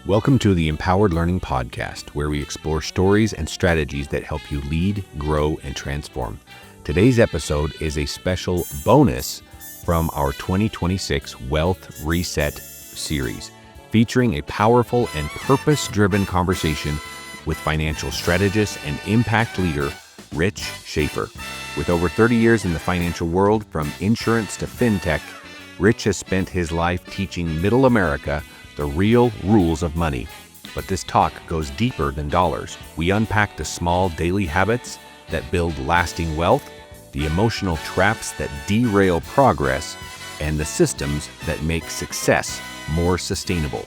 Welcome to the Empowered Learning Podcast, where we explore stories and strategies that help you lead, grow, and transform. Today's episode is a special bonus from our 2026 Wealth Reset series, featuring a powerful and purpose-driven conversation with financial strategist and impact leader, Rich Schaffer. With over 30 years in the financial world, from insurance to fintech, Rich has spent his life teaching middle America the real rules of money. But this talk goes deeper than dollars. We unpack the small daily habits that build lasting wealth, the emotional traps that derail progress, and the systems that make success more sustainable.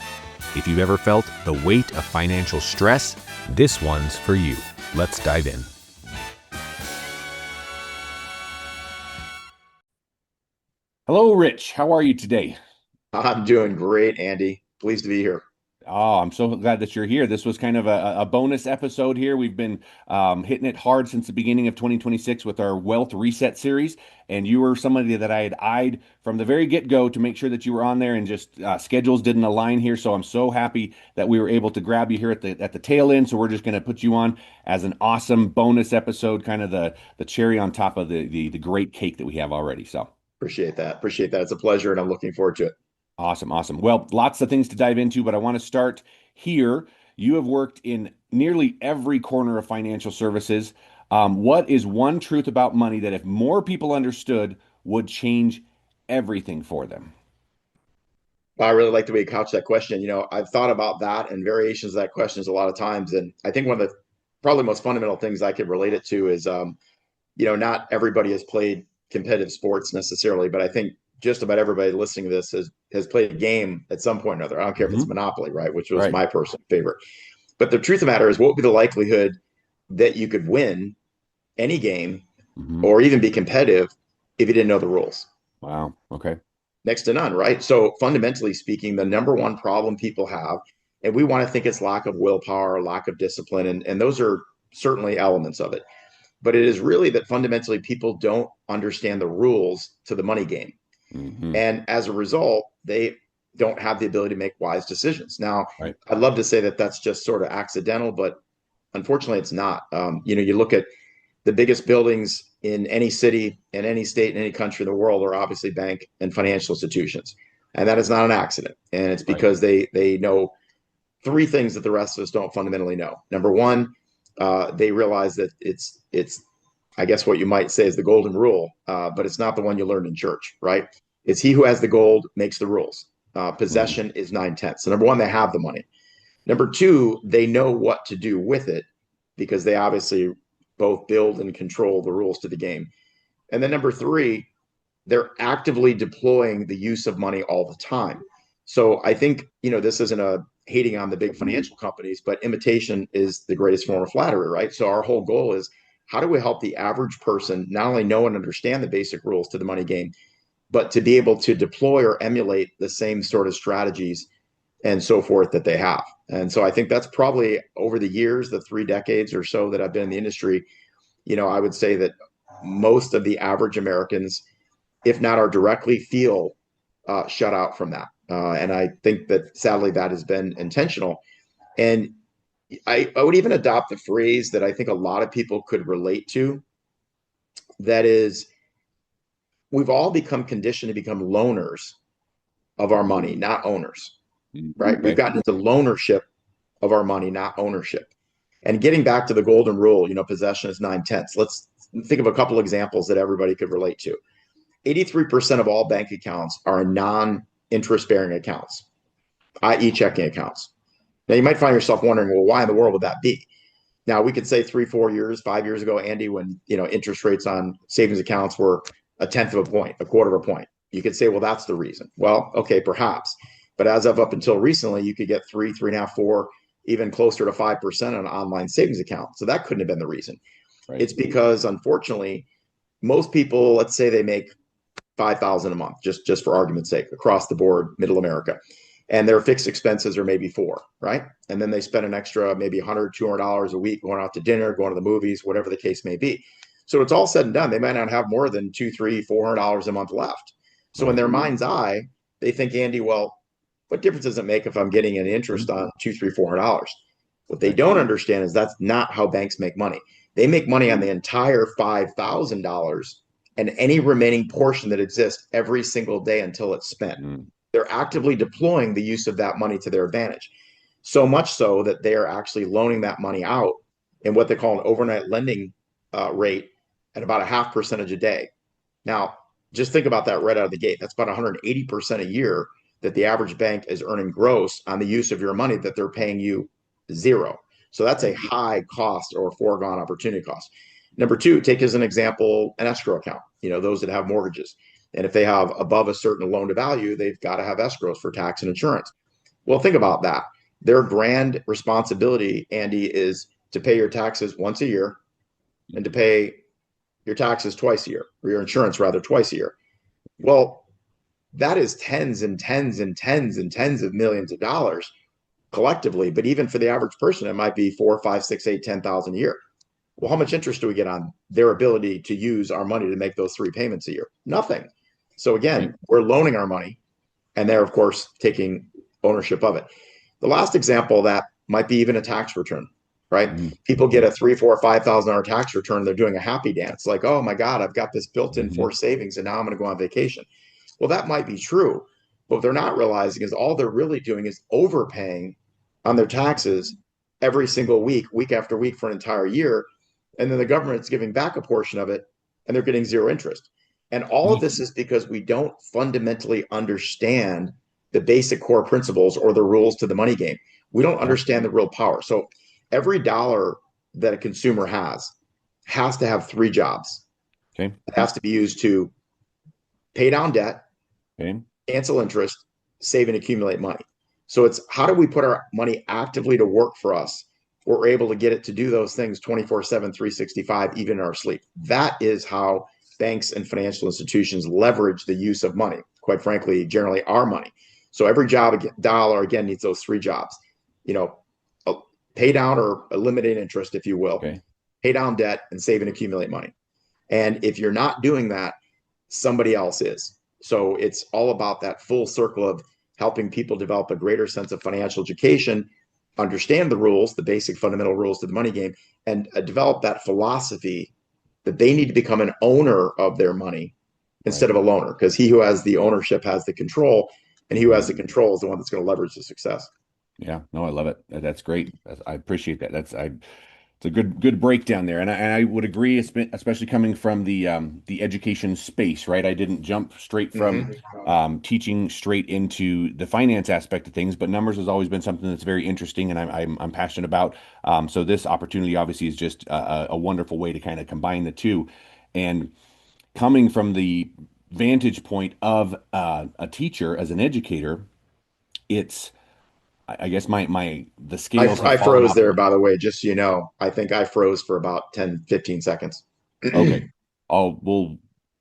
If you've ever felt the weight of financial stress, this one's for you. Let's dive in. Hello, Rich. How are you today? I'm doing great, Andy. Pleased to be here. Oh, I'm so glad that you're here. This was kind of a bonus episode here. We've been hitting it hard since the beginning of 2026 with our Wealth Reset series. And you were somebody that I had eyed from the very get-go to make sure that you were on there, and just schedules didn't align here. So I'm so happy that we were able to grab you here at the tail end. So we're just going to put you on as an awesome bonus episode, kind of the cherry on top of the great cake that we have already. So Appreciate that. It's a pleasure, and I'm looking forward to it. awesome, awesome. Well, lots of things to dive into, but I want to start here. You have worked in nearly every corner of financial services. What is one truth about money that, if more people understood, would change everything for them? I really like the way you couch that question. I've thought about that and variations of that question a lot of times, and I think one of the probably most fundamental things I could relate it to is, not everybody has played competitive sports necessarily, but I think just about everybody listening to this has played a game at some point or another. I don't care if it's Hmm. Monopoly, right, which was Right. my personal favorite. But the truth of the matter is, what would be the likelihood that you could win any game Hmm. or even be competitive if you didn't know the rules? Wow. Okay. Next to none, right? So fundamentally speaking, the number one problem people have, and we want to think it's lack of willpower, lack of discipline, and those are certainly elements of it. But it is really that fundamentally people don't understand the rules to the money game. Hmm. And as a result, they don't have the ability to make wise decisions. Now, Right. I'd love to say that that's just sort of accidental, but unfortunately, it's not. You look at the biggest buildings in any city, in any state, in any country in the world are obviously bank and financial institutions. And that is not an accident. And it's Right. because they know three things that the rest of us don't fundamentally know. Number one, they realize that it's I guess what you might say is the golden rule, but it's not the one you learned in church, right? It's he who has the gold makes the rules. Hmm. Possession is 9/10. So number one, they have the money. Number two, they know what to do with it because they obviously both build and control the rules to the game. And then number three, they're actively deploying the use of money all the time. So I think, this isn't a hating on the big financial companies, but imitation is the greatest form of flattery, right? So our whole goal is, how do we help the average person not only know and understand the basic rules to the money game, but to be able to deploy or emulate the same sort of strategies and so forth that they have. And so I think that's probably over the years, the 3 decades or so that I've been in the industry, I would say that most of the average Americans, if not are directly, feel shut out from that. And I think that sadly that has been intentional. And I would even adopt the phrase that I think a lot of people could relate to. That is, we've all become conditioned to become loaners of our money, not owners, right? We've Okay. gotten into loanership of our money, not ownership. And getting back to the golden rule, possession is 9/10. Let's think of a couple examples that everybody could relate to. 83% of all bank accounts are non-interest bearing accounts, i.e. checking accounts. Now you might find yourself wondering, well, why in the world would that be? Now we could say 3, 4 years, 5 years ago, Andy, when interest rates on savings accounts were a tenth of a point, a quarter of a point. You could say, well, that's the reason. Well, okay, perhaps. But as of up until recently, you could get 3, 3.5, 4, even closer to 5% on an online savings account. So that couldn't have been the reason. Right. It's because, unfortunately, most people, let's say they make 5,000 a month, just for argument's sake, across the board, middle America, and their fixed expenses are maybe four, right? And then they spend an extra maybe $100, $200 a week going out to dinner, going to the movies, whatever the case may be. So it's all said and done, they might not have more than $200, $300, $400 a month left. So in Right. their mind's eye, they think, Andy, well, What difference does it make if I'm getting an Mhm. interest on $200, $300, $400? What they Right. don't understand is that's not how banks make money. They make money on the entire $5,000 and any remaining portion that exists every single day until it's spent. Mm. They're actively deploying the use of that money to their advantage. So much so that they are actually loaning that money out in what they call an overnight lending rate at about a half percentage a day. Now, just think about that right out of the gate. That's about 180% a year that the average bank is earning gross on the use of your money that they're paying you zero. So that's a high cost or foregone opportunity cost. Number two, take as an example an escrow account, those that have mortgages. And if they have above a certain loan to value, they've got to have escrows for tax and insurance. Well, think about that. Their grand responsibility, Andy, is to pay your taxes once a year and to pay your taxes twice a year, or your insurance rather twice a year. Well, that is tens and tens and tens and tens of millions of dollars collectively. But even for the average person, it might be 4, 5, 6, 8, 10,000 a year. Well, how much interest do we get on their ability to use our money to make those three payments a year? Nothing. So Right. again, we're loaning our money, and they're of course taking ownership of it. The last example that might be even a tax return, right? Mhm. People get Right. a 3, 4, $5,000 tax return. They're doing a happy dance, like, oh my God, I've got this built-in Mhm. forced savings, and now I'm going to go on vacation. Well, that might be true, but what they're not realizing is all they're really doing is overpaying on their taxes every single week, week after week for an entire year, and then the government's giving back a portion of it, and they're getting zero interest. And all of this is because we don't fundamentally understand the basic core principles or the rules to the money game. We don't Yeah. understand the real power. So every dollar that a consumer has to have three jobs. Okay. It has to be used to pay down debt, Okay. cancel interest, save and accumulate money. So it's how do we put our money actively to work for us? We're able to get it to do those things 24/7, 365, even in our sleep. That is how banks and financial institutions leverage the use of money. Quite frankly, generally our money. So every job dollar again needs those three jobs. You know, pay down or eliminate interest, if you will, Okay. pay down debt, and save and accumulate money. And if you're not doing that, somebody else is. So it's all about that full circle of helping people develop a greater sense of financial education, understand the rules, the basic fundamental rules to the money game, and develop that philosophy that they need to become an owner of their money Right. instead of a loaner, because he who has the ownership has the control, and he who Mhm. has the control is the one that's going to leverage the success. Yeah. No, I love it. That's great. I appreciate that. It's a good breakdown there, and I would agree, especially coming from the education space, right? I didn't jump straight from Mm-hmm. teaching straight into the finance aspect of things, but numbers has always been something that's very interesting, and I'm passionate about. So this opportunity obviously is just a wonderful way to kind of combine the two, and coming from the vantage point of a teacher as an educator, it's I guess my the scales have I fallen froze off. there, by the way, just so you know. I think I froze for about 10, 15 seconds. Okay. We'll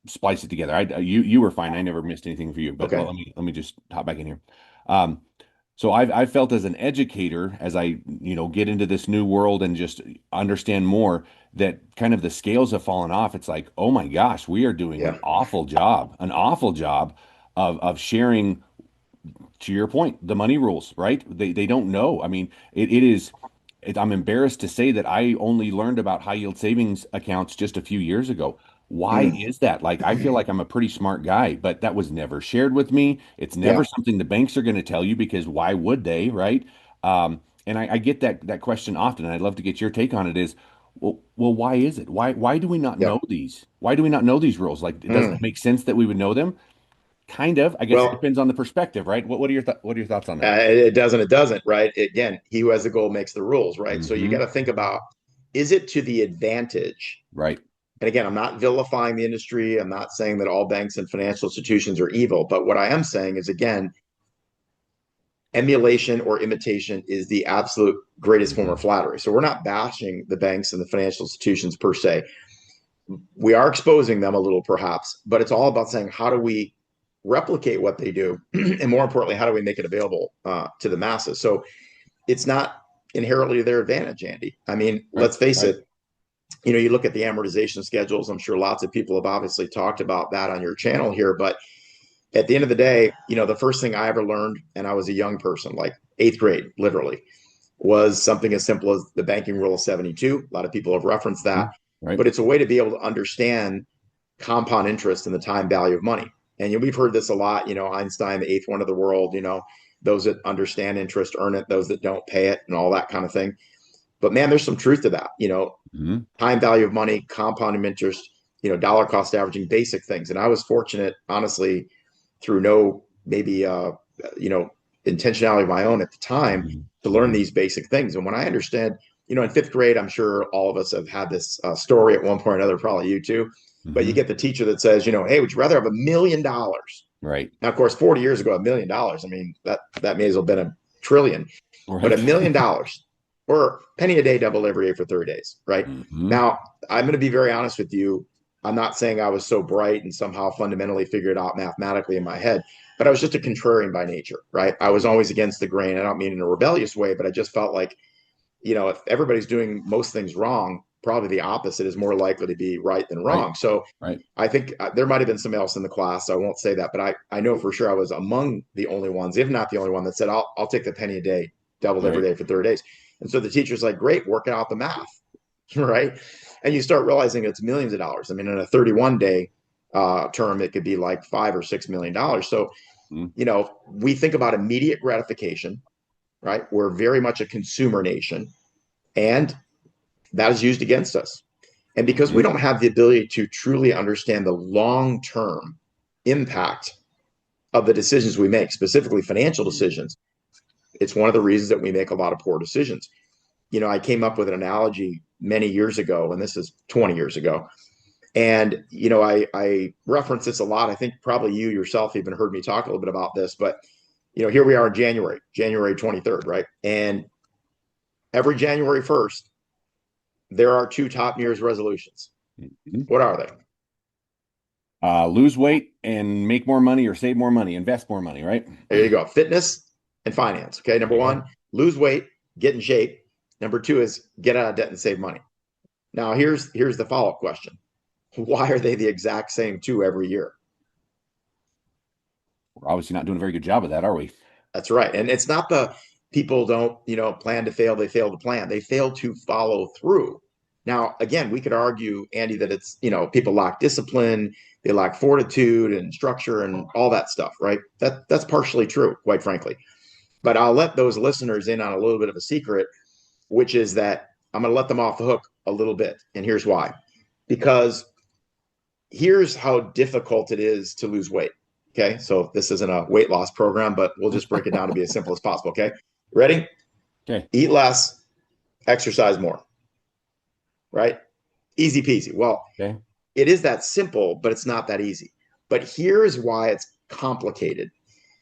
splice it together. You were fine. I never missed anything for you, but Okay. let me just hop back in here. Um, so I've felt as an educator, as I, get into this new world and just understand more, that kind of the scales have fallen off. It's like, oh my gosh, we are doing Yeah. an awful job of sharing, to your point, the money rules, right? They don't know. I mean, it is I'm embarrassed to say that I only learned about high yield savings accounts just a few years ago. Why Mm. is that? Like, I feel like I'm a pretty smart guy, but that was never shared with me. It's never Yeah. something the banks are going to tell you because why would they, right? And I get that question often, and I'd love to get your take on it. Is why is it? Why do we not Yeah. know these? Why do we not know these rules? Like, doesn't it Mm. make sense that we would know them? Kind of. I guess it Well, depends on the perspective, right? What are what are your thoughts on that? it doesn't, right? Again, he who has the goal makes the rules, right? So you got Hmm. to think about, is it to the advantage? Right. And again, I'm not vilifying the industry. I'm not saying that all banks and financial institutions are evil. But what I am saying is, again, emulation or imitation is the absolute greatest form of Hmm. flattery. So we're not bashing the banks and the financial institutions per se. We are exposing them a little, perhaps, but it's all about saying, how do we replicate what they do? And more importantly, how do we make it available to the masses? So it's not inherently their advantage, Andy. I mean, Right. let's face Right. it. You look at the amortization schedules. I'm sure lots of people have obviously talked about that on your channel here, but at the end of the day, the first thing I ever learned, and I was a young person, like eighth grade, literally, was something as simple as the banking rule of 72. A lot of people have referenced that, Right. but it's a way to be able to understand compound interest and the time value of money. And we've heard this a lot, Einstein, the eighth one of the world, those that understand interest earn it, those that don't pay it, and all that kind of thing. But man, there's some truth to that. Mhm. Time value of money, compounding interest, dollar cost averaging, basic things. And I was fortunate, honestly, through no maybe you know intentionality of my own at the time Mhm. to learn Mhm. these basic things. And when I understand, in fifth grade, I'm sure all of us have had this story at one point or another, probably you too. But you Mhm. get the teacher that says, hey, would you rather have $1 million? Right. Now, of course, 40 years ago, $1 million. I mean, that may as well have been a trillion. But Right. $1 million or penny a day, double every day for 30 days, right? Mhm. Now, I'm going to be very honest with you. I'm not saying I was so bright and somehow fundamentally figured out mathematically in my head, but I was just a contrarian by nature, right? I was always against the grain. I don't mean in a rebellious way, but I just felt like, if everybody's doing most things wrong, probably the opposite is more likely to be right than Right. wrong. So Right. I think there might have been somebody else in the class. So I won't say that, but I know for sure I was among the only ones, if not the only one, that said, I'll take the penny a day, doubled every Right. day for 30 days. And so the teacher's like, great, working out the math, right? And you start realizing it's millions of dollars. I mean, in a 31 day term, it could be like $5 or $6 million. So, Mhm. we think about immediate gratification, right? We're very much a consumer nation, and that is used against us. And because we Mhm. don't have the ability to truly understand the long term impact of the decisions we make, specifically financial decisions, it's one of the reasons that we make a lot of poor decisions. I came up with an analogy many years ago, and this is 20 years ago. And, I reference this a lot. I think probably you yourself even heard me talk a little bit about this, but, here we are in January 23rd, right? And every January 1st, there are two top New Year's resolutions. Mhm. What are they? Lose weight and make more money or save more money, invest more money, right? There you go. Fitness and finance. Okay. Number Okay. one, lose weight, get in shape. Number two is get out of debt and save money. Now, here's the follow-up question. Why are they the exact same two every year? We're obviously not doing a very good job of that, are we? That's right. And it's not the people don't, plan to fail, they fail to plan. They fail to follow through. Now, again, we could argue, Andy, that it's, people lack discipline, they lack fortitude and structure and all that stuff, right? That's partially true, quite frankly. But I'll let those listeners in on a little bit of a secret, which is that I'm going to let them off the hook a little bit. And here's why. Because here's how difficult it is to lose weight. Okay. So this isn't a weight loss program, but we'll just break it down to be as simple as possible. Okay. Ready? Okay. Eat less, exercise more, right? Easy peasy. Well, Okay. it is that simple, but it's not that easy. But here's why it's complicated.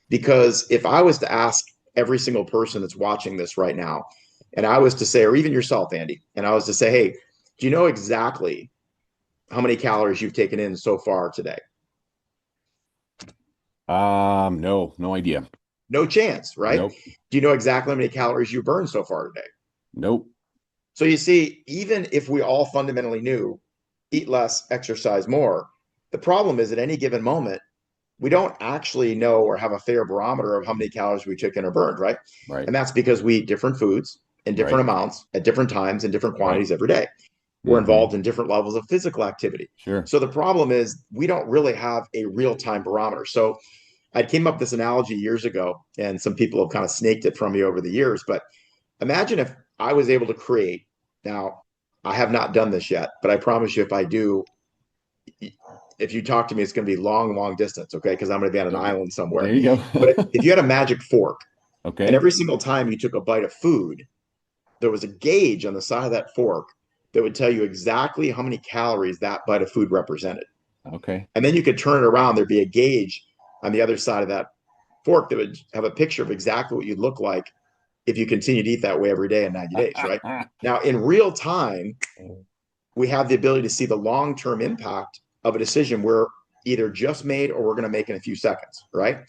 Because if I was to ask every single person that's watching this right now, and I was to say, or even yourself, Andy, and I was to say, hey, do you know exactly how many calories you've taken in so far today? No, no idea. No chance, right? Nope. Do you know exactly how many calories you burned so far today? Nope. So you see, even if we all fundamentally knew eat less, exercise more, the problem is at any given moment, we don't actually know or have a fair barometer of how many calories we took in or burned, right? Right. And that's because we eat different foods in different Right. amounts at different times in different Right. quantities every day. We're Hmm. involved in different levels of physical activity. Sure. So the problem is we don't really have a real-time barometer. So I came up with this analogy years ago, and some people have kind of snaked it from me over the years. But imagine if I was able to create. Now, I have not done this yet, but I promise you, if I do, if you talk to me, it's going to be long, long distance, okay? Because I'm going to be on an Okay. island somewhere. There you But go. if you had a magic fork, and Okay. every single time you took a bite of food, there was a gauge on the side of that fork that would tell you exactly how many calories that bite of food represented. Okay. And then you could turn it around. There'd be a gauge on the other side of that fork that would have a picture of exactly what you'd look like if you continue to eat that way every day in 90 days, right? Now, in real time, we have the ability to see the long term impact of a decision we're either just made or we're going to make in a few seconds, right?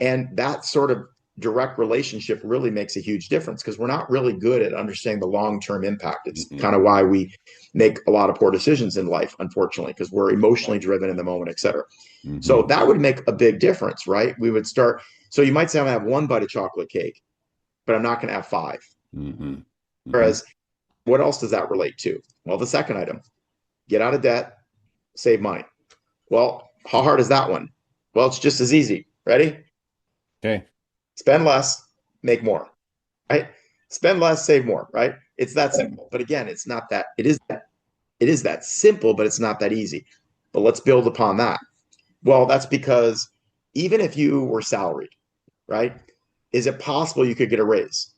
And that sort of direct relationship really makes a huge difference, because we're not really good at understanding the long-term impact. It's Mm-mm. kind of why we make a lot of poor decisions in life, unfortunately, because we're emotionally driven in the moment, et cetera. Mm-hmm. So that would make a big difference, right? We would start. So you might say, I'm going to have one bite of chocolate cake, but I'm not going to have five. Mm-hmm. Mm-hmm. Whereas, what else does that relate to? Well, the second item, get out of debt, save money. Well, how hard is that one? Well, it's just as easy. Ready? Okay. Spend less, make more, right? Spend less, save more, right? It's that simple. But again, it's not that. It is that simple, but it's not that easy. But let's build upon that. Well, that's because even if you were salaried, right? Is it possible you could get a raise?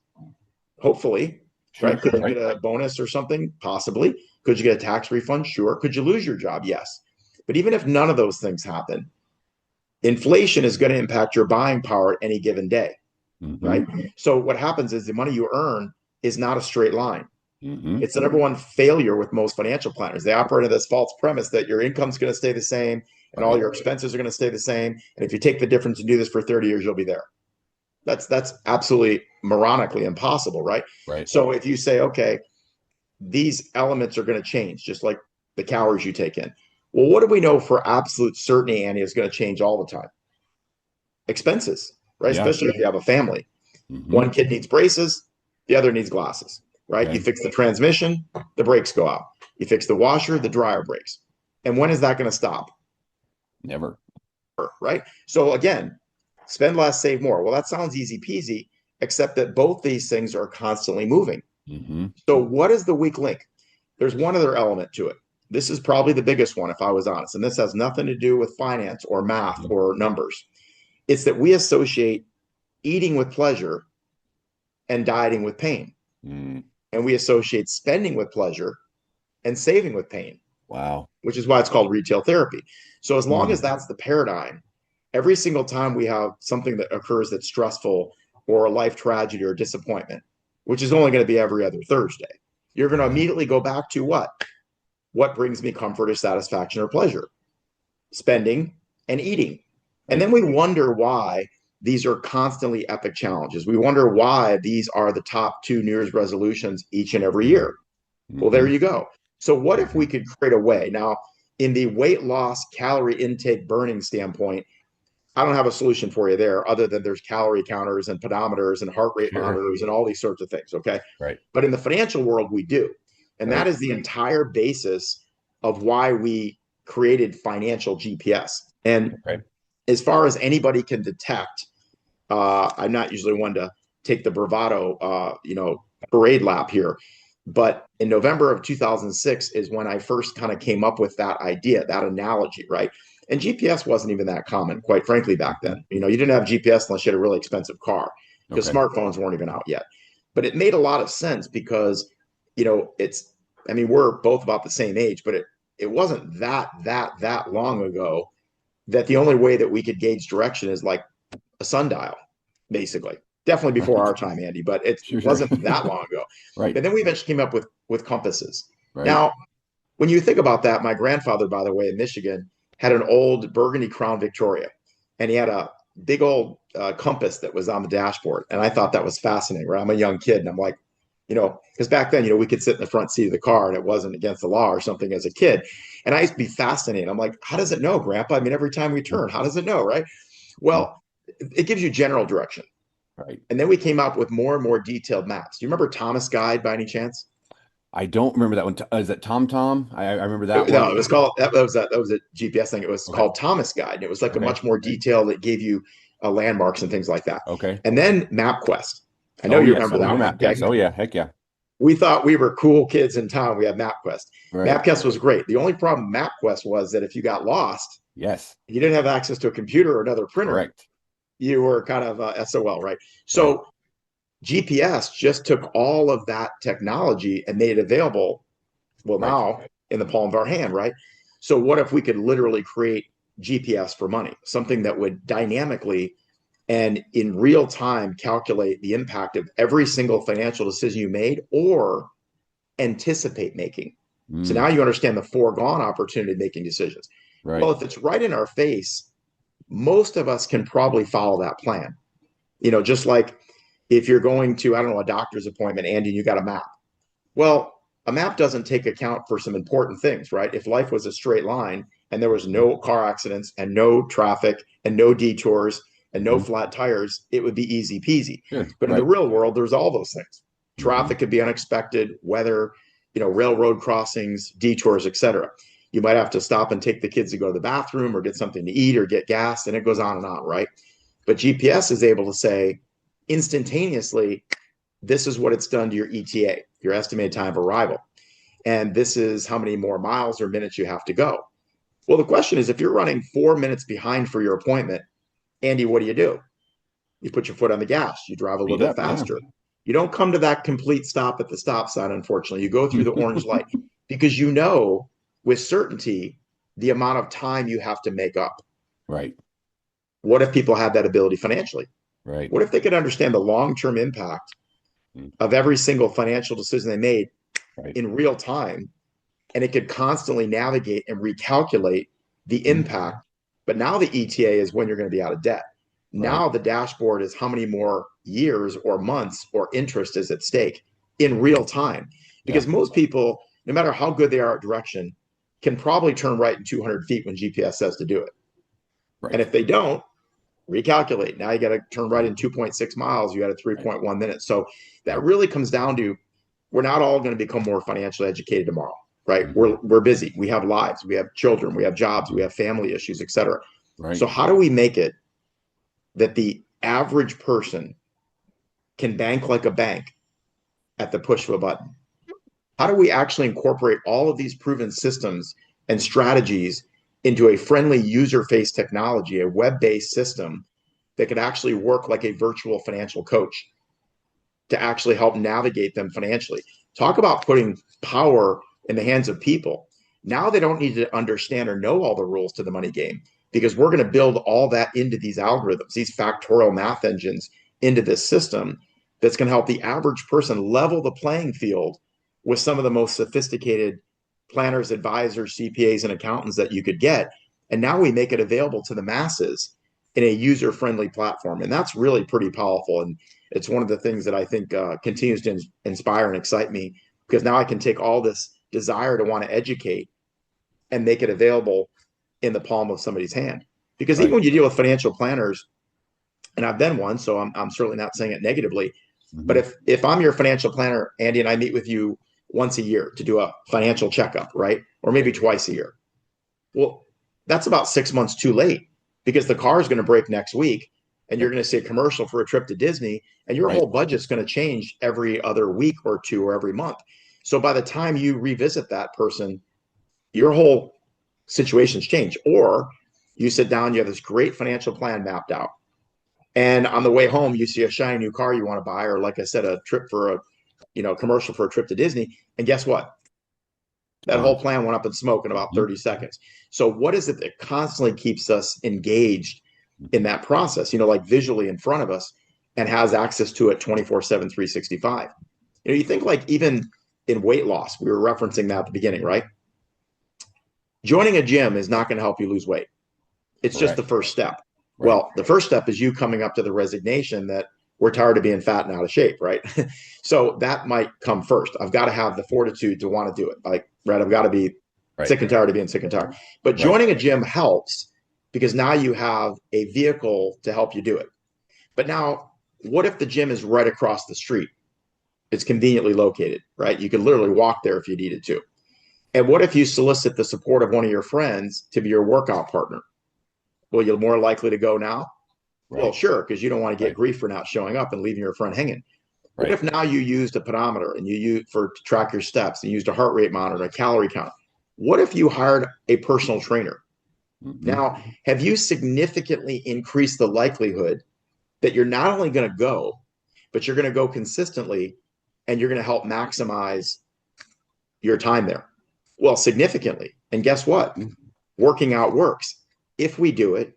Hopefully, Sure. right? Could you Right. get a bonus or something? Possibly. Could you get a tax refund? Sure. Could you lose your job? Yes. But even if none of those things happen, inflation is going to impact your buying power any given day, Mm-hmm. right? So what happens is the money you earn is not a straight line. Mm-hmm. It's the number one failure with most financial planners. They operate on this false premise that your income's going to stay the same and all Right. your expenses are going to stay the same. And if you take the difference and do this for 30 years, you'll be there. That's absolutely moronically impossible, right? Right. So if you say, okay, these elements are going to change, just like the calories you take in. Well, what do we know for absolute certainty, Andy, is going to change all the time? Expenses, right? Yeah. Especially if you have a family. Mm-hmm. One kid needs braces, the other needs glasses, right? Okay. You fix the transmission, the brakes go out. You fix the washer, the dryer breaks. And when is that going to stop? Never. Right? So again, spend less, save more. Well, that sounds easy peasy, except that both these things are constantly moving. Mm-hmm. So what is the weak link? There's one other element to it. This is probably the biggest one, if I was honest. And this has nothing to do with finance or math Mm-hmm. or numbers. It's that we associate eating with pleasure and dieting with pain. Mm. And we associate spending with pleasure and saving with pain, Wow. which is why it's called retail therapy. So as long Mm. as that's the paradigm, every single time we have something that occurs that's stressful or a life tragedy or disappointment, which is only going to be every other Thursday, you're going to immediately go back to what? What brings me comfort or satisfaction or pleasure? Spending and eating. And then we wonder why these are constantly epic challenges. We wonder why these are the top two New Year's resolutions each and every year. Well, there Mm-hmm. you go. So what if we could create a way? Now, in the weight loss, calorie intake, burning standpoint, I don't have a solution for you there other than there's calorie counters and pedometers and heart rate Sure. monitors and all these sorts of things. Okay. Right. But in the financial world, we do. And that Right. is the entire basis of why we created financial GPS. And Okay. as far as anybody can detect, I'm not usually one to take the bravado, parade lap here. But in November of 2006 is when I first kind of came up with that idea, that analogy, right? And GPS wasn't even that common, quite frankly, back then. You didn't have GPS unless you had a really expensive car, because Okay. smartphones weren't even out yet. But it made a lot of sense because, we're both about the same age, but it wasn't that long ago that the only way that we could gauge direction is like a sundial, basically. Definitely before our Right. time, Andy, but it Sure. wasn't that long ago. Right. But then we eventually came up with compasses. Right. Now, when you think about that, my grandfather, by the way, in Michigan, had an old Burgundy Crown Victoria, and he had a big old compass that was on the dashboard. And I thought that was fascinating, right? I'm a young kid, and I'm like, because back then, we could sit in the front seat of the car and it wasn't against the law or something as a kid. And I used to be fascinated. I'm like, how does it know, Grandpa? I mean, every time we turn, how does it know, right? Well, it gives you general direction. Right. And then we came up with more and more detailed maps. Do you remember Thomas Guide by any chance? I don't remember that one. Is that Tom Tom? I remember that one. No, it was called that was a GPS thing. It was Okay. called Thomas Guide. And it was like a Okay. much more detailed that gave you landmarks and things like that. Okay. And then MapQuest. I know Oh, you yes. remember I that remember one. MapQuest. Okay? Oh, yeah. Heck yeah. We thought we were cool kids in town. We had MapQuest. Right. MapQuest was great. The only problem with MapQuest was that if you got lost, Yes. you didn't have access to a computer or another printer, Correct. you were kind of SOL, right? Right. So GPS just took all of that technology and made it available, well, Right. now in the palm of our hand, right? So what if we could literally create GPS for money, something that would dynamically and in real time calculate the impact of every single financial decision you made or anticipate making. So now you understand the foregone opportunity of making decisions. Right. Well, if it's right in our face, most of us can probably follow that plan. Just like if you're going to, I don't know, a doctor's appointment, Andy, you got a map. Well, a map doesn't take account for some important things, right? If life was a straight line and there was no car accidents and no traffic and no detours and no Mm-hmm. flat tires, it would be easy peasy. Sure. But in the Right. real world, there's all those things. Mm-hmm. Traffic could be unexpected, weather, railroad crossings, detours, etc. You might have to stop and take the kids to go to the bathroom or get something to eat or get gas, and it goes on and on, right? But GPS is able to say instantaneously, this is what it's done to your ETA, your estimated time of arrival. And this is how many more miles or minutes you have to go. Well, the question is, if you're running 4 minutes behind for your appointment, Andy, what do? You put your foot on the gas, you drive a little Speed bit up. Yeah. faster. You don't come to that complete stop at the stop sign, unfortunately. You go through the orange light because you know with certainty the amount of time you have to make up. Right. What if people had that ability financially? Right. What if they could understand the long-term impact of every single financial decision they made Right. in real time, and it could constantly navigate and recalculate the impact? But now the ETA is when you're going to be out of debt. Now the dashboard is how many more years or months or interest is at stake in real time. Because most people, no matter how good they are at direction, can probably turn right in 200 feet when GPS says to do it. Right. And if they don't, recalculate. Now you got to turn right in 2.6 miles. You got a 3.1 minutes. So that really comes down to, we're not all going to become more financially educated tomorrow, right? We're busy. We have lives. We have children. We have jobs. We have family issues, etc. Right. So how do we make it that the average person can bank like a bank at the push of a button? How do we actually incorporate all of these proven systems and strategies into a friendly user-face technology, a web-based system that could actually work like a virtual financial coach to actually help navigate them financially? Talk about putting power in the hands of people. Now they don't need to understand or know all the rules to the money game, because we're going to build all that into these algorithms, these factorial math engines into this system that's going to help the average person level the playing field with some of the most sophisticated planners, advisors, CPAs, and accountants that you could get. And now we make it available to the masses in a user-friendly platform. And that's really pretty powerful. And it's one of the things that I think continues to inspire and excite me, because now I can take all this desire to want to educate and make it available in the palm of somebody's hand. Because even when you deal with financial planners, and I've been one, so I'm certainly not saying it negatively, but if I'm your financial planner, Andy, and I meet with you once a year to do a financial checkup, right? Or maybe twice a year. Well, that's about 6 months too late, because the car is going to break next week and you're going to see a commercial for a trip to Disney, and your whole budget's going to change every other week or two or every month. So by the time you revisit that person, your whole situation's changed. Or you sit down, you have this great financial plan mapped out, and on the way home, you see a shiny new car you want to buy, or like I said, a trip for a commercial for a trip to Disney. And guess what? That whole plan went up in smoke in about 30 seconds. So what is it that constantly keeps us engaged in that process, like visually in front of us, and has access to it 24/7, 365? You think like even in weight loss, we were referencing that at the beginning, right? Joining a gym is not going to help you lose weight. It's just the first step. Well, the first step is you coming up to the resignation that we're tired of being fat and out of shape, right? So that might come first. I've got to have the fortitude to want to do it. Like, right, I've got to be sick and tired of being sick and tired. But joining a gym helps, because now you have a vehicle to help you do it. But now, what if the gym is right across the street? It's conveniently located, right? You could literally walk there if you needed to. And what if you solicit the support of one of your friends to be your workout partner? Well, you're more likely to go now? Well, sure, because you don't want to get grief for not showing up and leaving your friend hanging. What if now you used a pedometer and you used to track your steps, and you used a heart rate monitor, a calorie count? What if you hired a personal trainer? Now, have you significantly increased the likelihood that you're not only going to go, but you're going to go consistently, and you're going to help maximize your time there? Well, significantly. And guess what? Working out works if we do it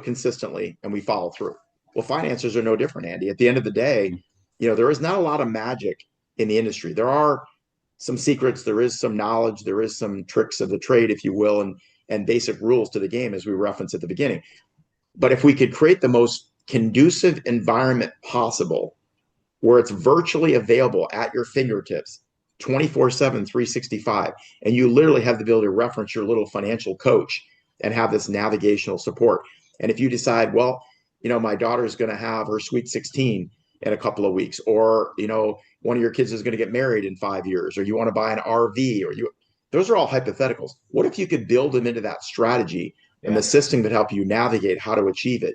consistently and we follow through. Well, financiers are no different, Andy. At the end of the day, there is not a lot of magic in the industry. There are some secrets, there is some knowledge, there is some tricks of the trade, if you will, and basic rules to the game, as we referenced at the beginning. But if we could create the most conducive environment possible where it's virtually available at your fingertips 24/7, 365. And you literally have the ability to reference your little financial coach and have this navigational support. And if you decide, well, my daughter's going to have her sweet 16 in a couple of weeks, or, one of your kids is going to get married in 5 years, or you want to buy an RV, those are all hypotheticals. What if you could build them into that strategy and the system could help you navigate how to achieve it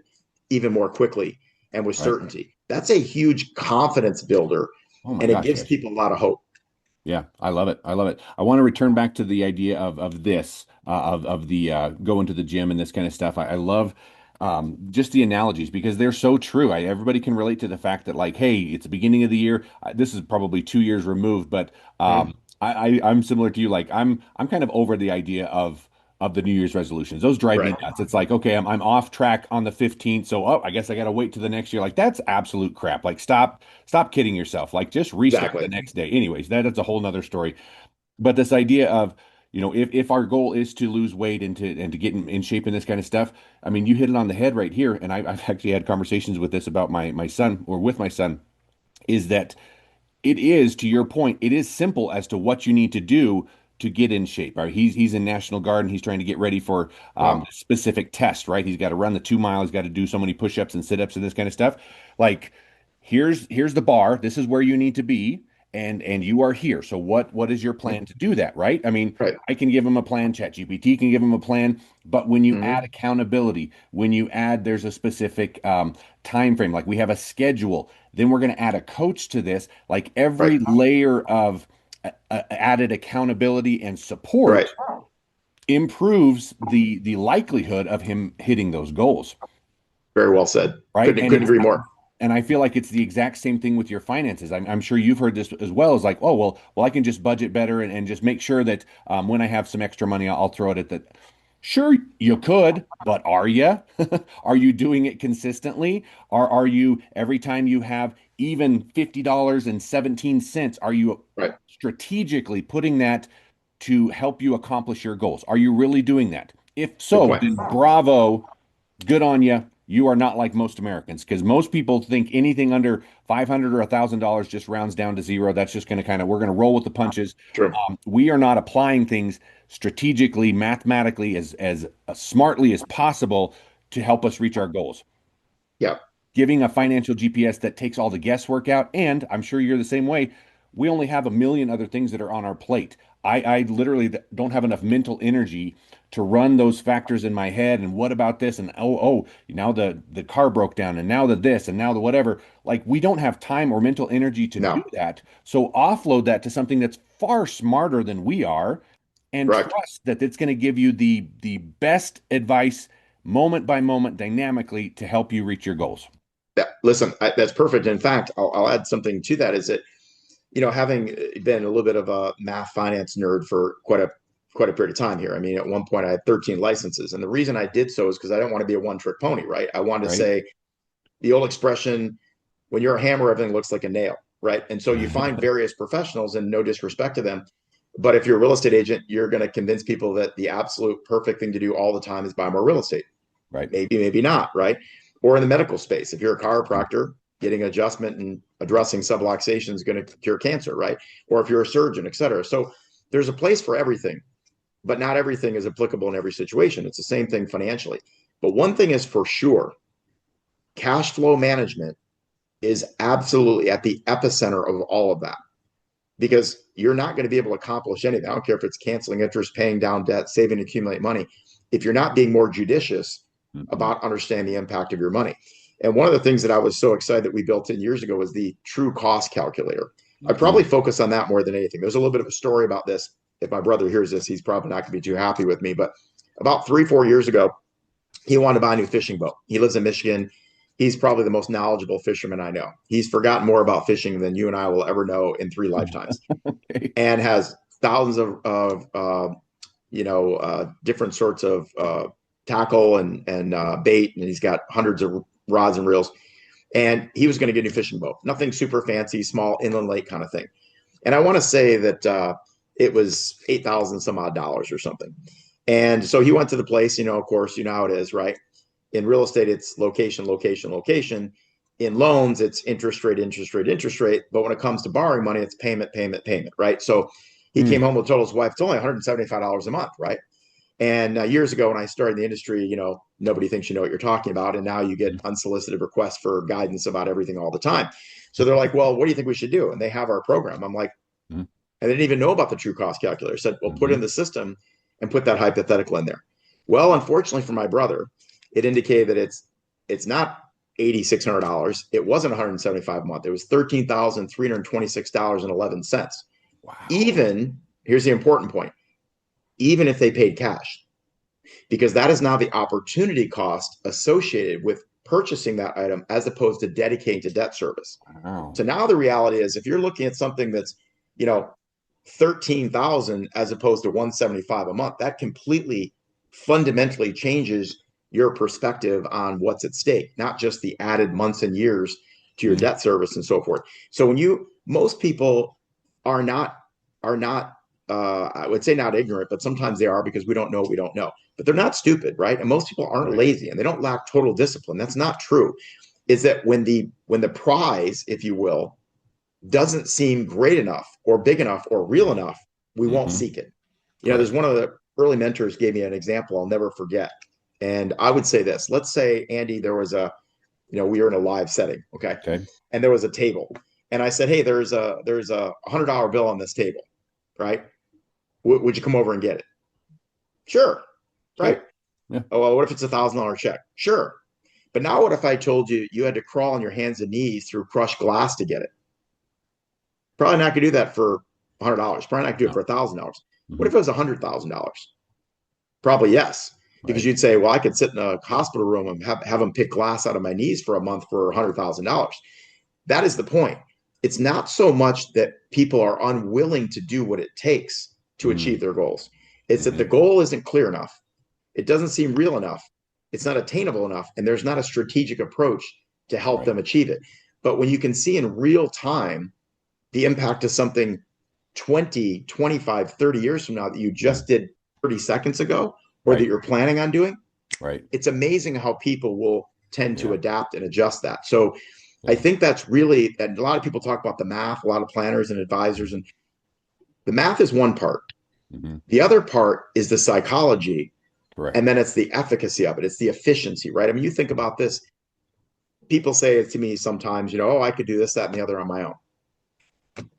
even more quickly and with certainty? That's a huge confidence builder, and it gives people a lot of hope. Yeah, I love it. I love it. I want to return back to the idea of this of the going to the gym and this kind of stuff. I love just the analogies because they're so true. Everybody can relate to the fact that like, hey, it's the beginning of the year. This is probably 2 years removed, but I'm similar to you. Like I'm kind of over the idea of the New Year's resolutions. Those drive me nuts. It's like, okay, I'm off track on the 15th, so I guess I got to wait to the next year. Like that's absolute crap. Like stop kidding yourself. Like just restart the next day. Anyways, that's a whole nother story. But this idea of, if our goal is to lose weight and to get in shape and this kind of stuff, I mean, you hit it on the head right here. And I've actually had conversations with this about my son or with my son, is that it is, to your point, it is simple as to what you need to do to get in shape. Right? He's in National Guard and he's trying to get ready for a specific test, right? He's got to run the 2 mile, he's got to do so many push-ups and sit-ups and this kind of stuff. Like, here's the bar. This is where you need to be, and you are here. So what is your plan to do that, right? I mean, I can give him a plan, ChatGPT can give him a plan, but when you add accountability, when you add there's a specific time frame, like we have a schedule, then we're going to add a coach to this, like every layer of added accountability and support improves the likelihood of him hitting those goals. Very well said. Right. Couldn't agree more. And I feel like it's the exact same thing with your finances. I'm sure you've heard this as well. As like, oh, well, I can just budget better and just make sure that when I have some extra money, I'll throw it at that. Sure, you could, but are you? Are you doing it consistently? Or are you, every time you have even $50.17, are you strategically putting that to help you accomplish your goals? Are you really doing that? If so, then bravo, good on you. You are not like most Americans, because most people think anything under $500 or $1,000 just rounds down to zero. That's just going to we're going to roll with the punches. We are not applying things strategically, mathematically, as smartly as possible to help us reach our goals. Yeah. Giving a financial GPS that takes all the guesswork out. And I'm sure you're the same way. We only have a million other things that are on our plate. I literally don't have enough mental energy to run those factors in my head. And what about this? And now the car broke down, and now the this, and now the whatever. Like, we don't have time or mental energy to do that. So offload that to something that's far smarter than we are, and trust that it's going to give you the best advice, moment by moment, dynamically, to help you reach your goals. Listen, that's perfect. In fact, I'll add something to that. Is that, having been a little bit of a math finance nerd for quite a period of time here. I mean, at one point I had 13 licenses. And the reason I did so is because I don't want to be a one-trick pony, right? I wanted to say the old expression, when you're a hammer, everything looks like a nail, right? And so you find various professionals, and no disrespect to them, but if you're a real estate agent, you're going to convince people that the absolute perfect thing to do all the time is buy more real estate. Right. Maybe not, right? Or in the medical space, if you're a chiropractor, getting adjustment and addressing subluxation is going to cure cancer, right? Or if you're a surgeon, et cetera. So there's a place for everything, but not everything is applicable in every situation. It's the same thing financially. But one thing is for sure, cash flow management is absolutely at the epicenter of all of that, because you're not going to be able to accomplish anything. I don't care if it's canceling interest, paying down debt, saving, accumulate money, if you're not being more judicious about understanding the impact of your money. And one of the things that I was so excited that we built in years ago was the true cost calculator. I probably focus on that more than anything. There's a little bit of a story about this. If my brother hears this, he's probably not going to be too happy with me. But about 3-4 years ago, he wanted to buy a new fishing boat. He lives in Michigan. He's probably the most knowledgeable fisherman I know. He's forgotten more about fishing than you and I will ever know in 3 lifetimes, and has thousands of different sorts of tackle and bait, and he's got hundreds of rods and reels. And he was going to get a new fishing boat, nothing super fancy, small inland lake kind of thing. And I want to say that it was $8,000 some odd or something. And so he went to the place, of course, how it is, right? In real estate, it's location, location, location. In loans, it's interest rate, interest rate, interest rate. But when it comes to borrowing money, it's payment, payment, payment, right? So he came home with told his wife, it's only $175 a month, right? And years ago, when I started in the industry, nobody thinks you know what you're talking about. And now you get unsolicited requests for guidance about everything all the time. So they're like, well, what do you think we should do? And they have our program. I'm like, and they didn't even know about the true cost calculator. I said, well, put it in the system and put that hypothetical in there. Well, unfortunately for my brother, it indicated that it's not $8,600. It wasn't $175 a month. It was $13,326.11. Wow. Even, here's the important point, even if they paid cash, because that is now the opportunity cost associated with purchasing that item as opposed to dedicating to debt service. Wow. So now the reality is, if you're looking at something that's, 13,000 as opposed to 175 a month, that completely fundamentally changes your perspective on what's at stake, not just the added months and years to your debt service and so forth. So most people are not, I would say not ignorant, but sometimes they are, because we don't know what we don't know. But they're not stupid, right? And most people aren't lazy, and they don't lack total discipline. That's not true. Is that when the prize, if you will, doesn't seem great enough or big enough or real enough, we won't seek it. There's one of the early mentors gave me an example I'll never forget. And I would say this: let's say, Andy, there was we were in a live setting, okay? And there was a table, and I said, hey, there's a $100 bill on this table, right? Would you come over and get it? Sure. Right. Yeah. Oh, well, what if it's $1,000 check? Sure. But now what if I told you you had to crawl on your hands and knees through crushed glass to get it? Probably not gonna do that for $100. Probably not gonna do it for $1,000. What if it was $100,000? Probably yes. Because you'd say, well, I could sit in a hospital room and have them pick glass out of my knees for a month for $100,000. That is the point. It's not so much that people are unwilling to do what it takes to achieve their goals. It's that the goal isn't clear enough. It doesn't seem real enough. It's not attainable enough. And there's not a strategic approach to help them achieve it. But when you can see in real time the impact of something 20, 25, 30 years from now that you just did 30 seconds ago, or that you're planning on doing, it's amazing how people will tend to adapt and adjust that. So I think that's really, and a lot of people talk about the math, a lot of planners and advisors, and the math is one part. The other part is the psychology, and then it's the efficacy of it. It's the efficiency, right? I mean, you think about this. People say it to me sometimes, oh, I could do this, that, and the other on my own.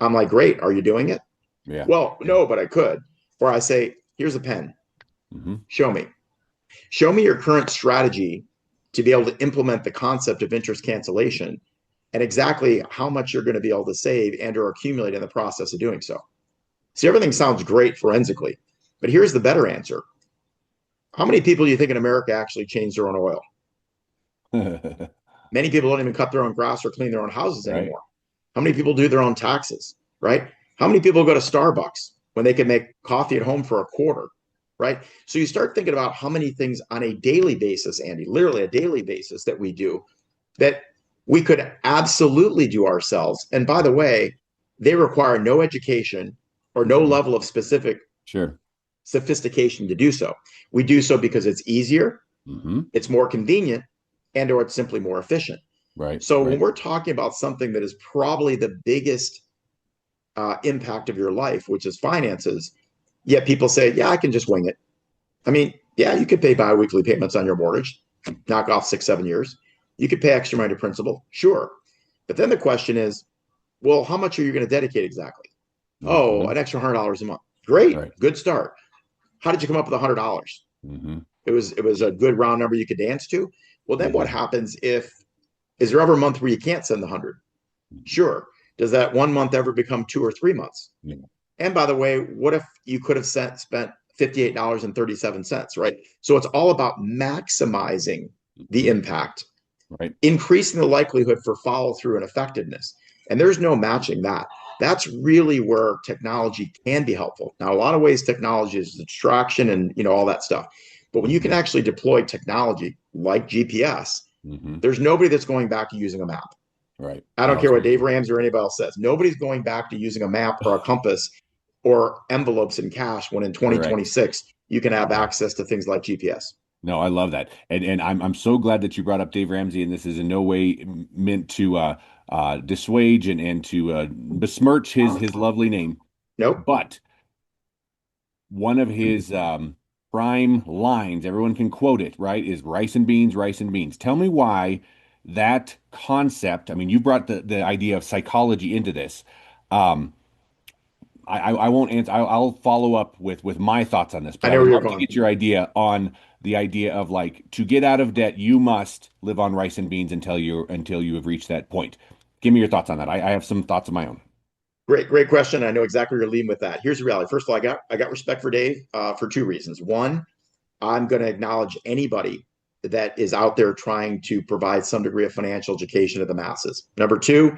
I'm like, great. Are you doing it? Yeah. Well, no, but I could. Or I say, here's a pen. Show me your current strategy to be able to implement the concept of interest cancellation, and exactly how much you're going to be able to save and or accumulate in the process of doing so. See, everything sounds great forensically, but here's the better answer. How many people do you think in America actually change their own oil? Many people don't even cut their own grass or clean their own houses anymore. How many people do their own taxes, right? How many people go to Starbucks when they can make coffee at home for a quarter, right? So you start thinking about how many things on a daily basis, Andy, literally a daily basis, that we do that we could absolutely do ourselves. And by the way, they require no education or no level of specific sophistication to do so. We do so because it's easier, it's more convenient, and or it's simply more efficient. So when we're talking about something that is probably the biggest impact of your life, which is finances, yet people say, yeah, I can just wing it. I mean, yeah, you could pay biweekly payments on your mortgage, knock off 6-7 years. You could pay extra money to principal, sure. But then the question is, well, how much are you going to dedicate exactly? Oh, an extra $100 a month. Great, good start. How did you come up with $100? It was a good round number you could dance to. Well, then what happens is there ever a month where you can't send the 100? Sure. Does that 1 month ever become 2 or 3 months? And by the way, what if you could have spent $58.37, right? So it's all about maximizing the impact, increasing the likelihood for follow through and effectiveness. And there's no matching that. That's really where technology can be helpful. Now, a lot of ways technology is a distraction and all that stuff. But when you can actually deploy technology like GPS, there's nobody that's going back to using a map. I don't care what Dave Ramsey or anybody else says. Nobody's going back to using a map or a compass or envelopes and cash when in 2026 you can have access to things like GPS. No, I love that. And I'm so glad that you brought up Dave Ramsey, and this is in no way meant to dissuade and to besmirch his lovely name. Nope. But one of his prime lines, everyone can quote it, right, is rice and beans, rice and beans. Tell me why that concept, I mean, you brought the idea of psychology into this. Um, I won't answer. I'll follow up with my thoughts on this, but I I know would where you're love to going. get your idea on the idea of like to get out of debt, you must live on rice and beans until you have reached that point. Give me your thoughts on that. I have some thoughts of my own. Great question. I know exactly where you're leading with that. Here's the reality. First of all, I got respect for Dave for two reasons. One, I'm going to acknowledge anybody that is out there trying to provide some degree of financial education to the masses. Number two,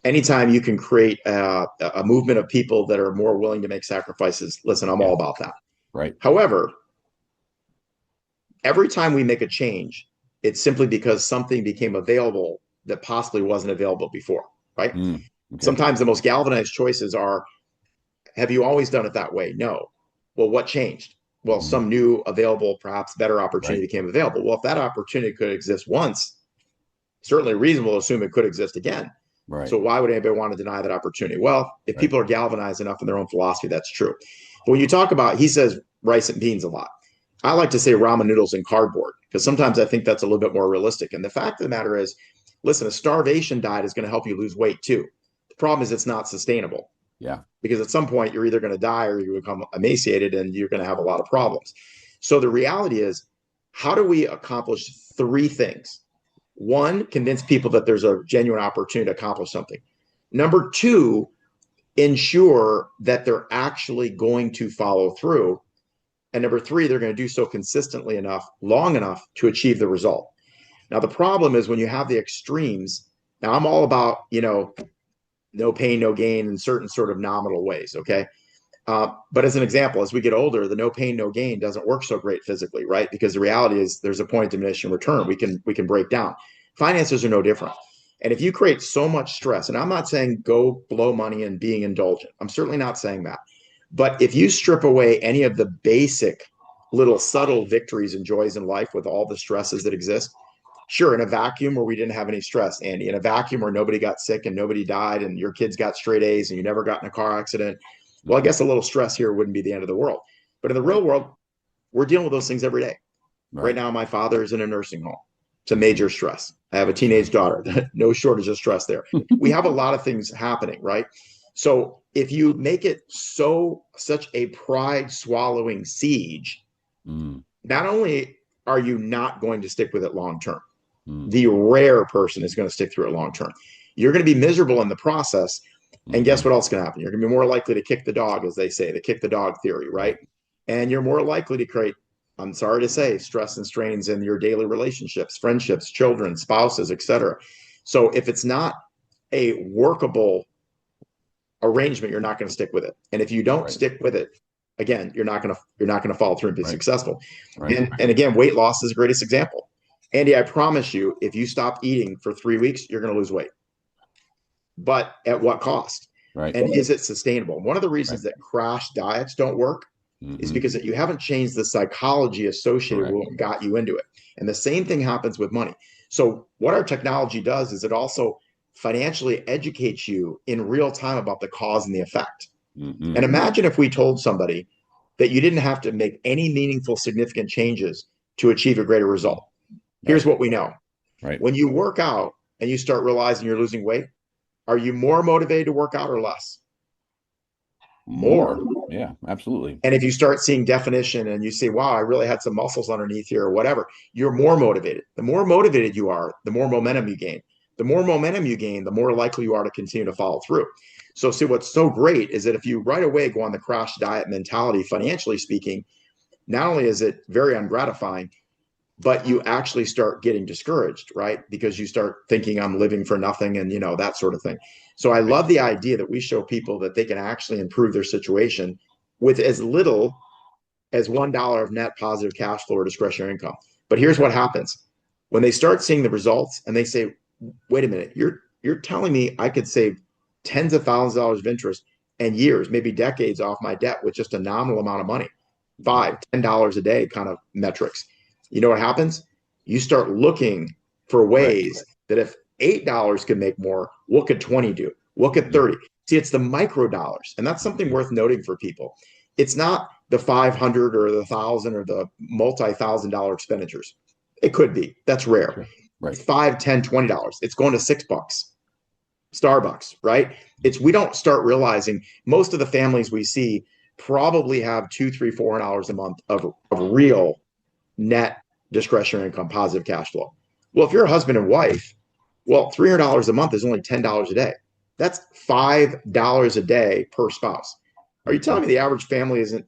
anytime you can create a movement of people that are more willing to make sacrifices, listen, I'm Yeah, all about that. right. However, every time we make a change, it's simply because something became available that possibly wasn't available before, right? Okay. Sometimes the most galvanized choices are, have you always done it that way? No. Well, what changed? Well, Mm, some new available, perhaps better right. opportunity became available. Well, if that opportunity could exist once, certainly reasonable to assume it could exist again. Right. So why would anybody want to deny that opportunity? Well, if Right. people are galvanized enough in their own philosophy, that's true. But when you talk about, he says rice and beans a lot. I like to say ramen noodles and cardboard because sometimes I think that's a little bit more realistic. And the fact of the matter is, listen, a starvation diet is going to help you lose weight too. The problem is it's not sustainable Yeah. because at some point you're either going to die or you become emaciated and you're going to have a lot of problems. So the reality is, how do we accomplish three things? One, convince people that there's a genuine opportunity to accomplish something. Number two, ensure that they're actually going to follow through. And number three, they're going to do so consistently enough, long enough to achieve the result. Now, the problem is when you have the extremes. Now, I'm all about, no pain, no gain in certain sort of nominal ways. Okay. But as an example, as we get older, the no pain, no gain doesn't work so great physically, right? Because the reality is there's a point of diminishing return. We can break down. Finances are no different. And if you create so much stress, and I'm not saying go blow money and being indulgent, I'm certainly not saying that. But if you strip away any of the basic little subtle victories and joys in life with all the stresses that exist, sure, in a vacuum where we didn't have any stress, Andy, in a vacuum where nobody got sick and nobody died and your kids got straight A's and you never got in a car accident, well, I Mhm. guess a little stress here wouldn't be the end of the world. But in the real Right. world, we're dealing with those things every day. Right Right. now, my father is in a nursing home. It's a Hmm. major stress. I have a Sure. teenage daughter. No shortage of stress there. We have a lot of things happening, right? So if you make it such a pride swallowing siege, Mm, not only are you not going to stick with it long term, mm, the rare person is going to stick through it long term. You're going to be miserable in the process. And guess hmm. what else can happen? You're going to be more likely to kick the dog, as they say, the kick the dog theory, right? Right. And you're more likely to create, I'm sorry to say, stress and strains in your daily relationships, friendships, children, spouses, etc. So if it's not a workable arrangement, you're not going to stick with it. And if you don't Right. stick with it, again, you're not going to follow through and be Right. successful. Right. And again, weight loss is the greatest example. Andy, I promise you, if you stop eating for 3 weeks, you're going to lose weight. But at what cost? Right. And is it sustainable? One of the Right. reasons that crash diets don't work is Hmm. because you haven't changed the psychology associated with Correct. what got you into it. And the same thing happens with money. So, what our technology does is it also financially educates you in real time about the cause and the effect. And Hmm. imagine if we told somebody that you didn't have to make any meaningful, significant changes to achieve a greater result. Here's Right. what we know: Right. when you work out and you start realizing you're losing weight, are you more motivated to work out or less? More. More. Yeah, absolutely. And if you start seeing definition and you say, wow, I really had some muscles underneath here or whatever, you're more motivated. The more motivated you are, the more momentum you gain. The more momentum you gain, the more likely you are to continue to follow through. So, see, what's so great is that if you right away go on the crash diet mentality, financially speaking, not only is it very ungratifying, but you actually start getting discouraged, right? Because you start thinking I'm living for nothing and, that sort of thing. So I Right. love the idea that we show people that they can actually improve their situation with as little as $1 of net positive cash flow or discretionary income. But here's Right. what happens when they start seeing the results and they say, wait a minute, you're telling me I could save tens of thousands of dollars of interest and years, maybe decades off my debt with just a nominal amount of money, Mhm. $5, $10 a day kind of metrics. You know what happens? You start looking for Right. ways that if $8 could make more, what could 20 do? What could Mhm. 30? See, it's the micro dollars. And that's something worth noting for people. It's not the 500 or the 1,000 or the multi-$1,000 expenditures. It could be. That's rare. Sure. Right. It's 5, 10, $20. It's going to $6. Starbucks, right? It's we don't start realizing most of the families we see probably have two, three, $400 a month of real net discretionary income, positive cash flow. Well, if you're a husband and wife, well, $300 a month is only $10 a day. That's $5 a day per spouse. Are you telling me the average family isn't,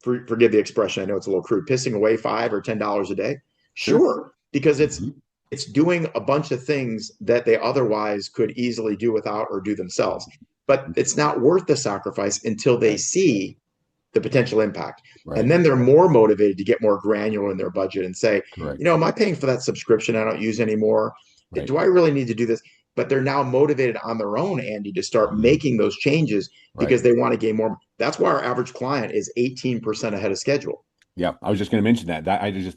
forgive the expression, I know it's a little crude, pissing away $5 or $10 a day? Sure. Sure, because Mhm. it's doing a bunch of things that they otherwise could easily do without or do themselves. But it's not worth the sacrifice until they Right. see the potential impact. And Right. then they're more motivated to get more granular in their budget and say, Correct. am I paying for that subscription I don't use anymore? Right. Do I really need to do this? But they're now motivated on their own, Andy, to start Mhm. making those changes Right. because they want to gain more. That's why our average client is 18% ahead of schedule. Yeah, I was just going to mention that.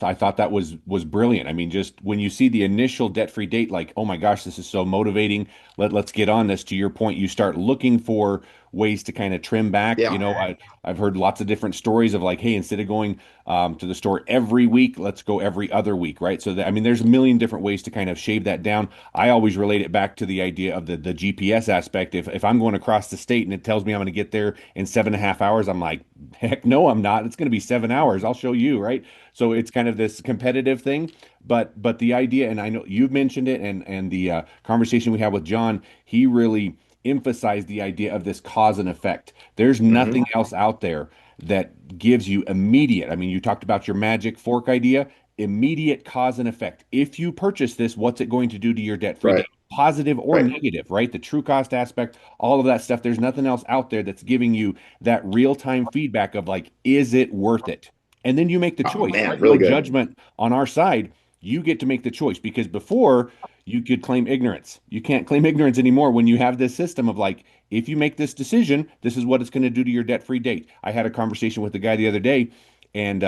I thought that was brilliant. I mean, just when you see the initial debt-free date, like, oh my gosh, this is so motivating. Let's get on this. To your point, you start looking for ways to kind of trim back. Yeah, I've heard lots of different stories of like, hey, instead of going to the store every week, let's go every other week, right? So that, I mean, there's a million different ways to kind of shave that down. I always relate it back to the idea of the GPS aspect. If I'm going across the state and it tells me I'm going to get there in 7.5 hours, I'm like, heck no, I'm not. It's going to be 7 hours. I'll show you, right? So it's kind of this competitive thing, but the idea, and I know you've mentioned it, and the conversation we had with John, he really emphasized the idea of this cause and effect. There's mm-hmm. nothing else out there that gives you immediate. I mean, you talked about your magic fork idea, immediate cause and effect. If you purchase this, what's it going to do to your debt-free Right, debt? Positive or right. negative, right? The true cost aspect, all of that stuff. There's nothing else out there that's giving you that real-time feedback of like, is it worth it? And then you make the Oh choice, man, right? No really good. judgment on our side. You get to make the choice because before you could claim ignorance. You can't claim ignorance anymore when you have this system of like, if you make this decision, this is what it's going to do to your debt-free date. I had a conversation with the guy the other day, and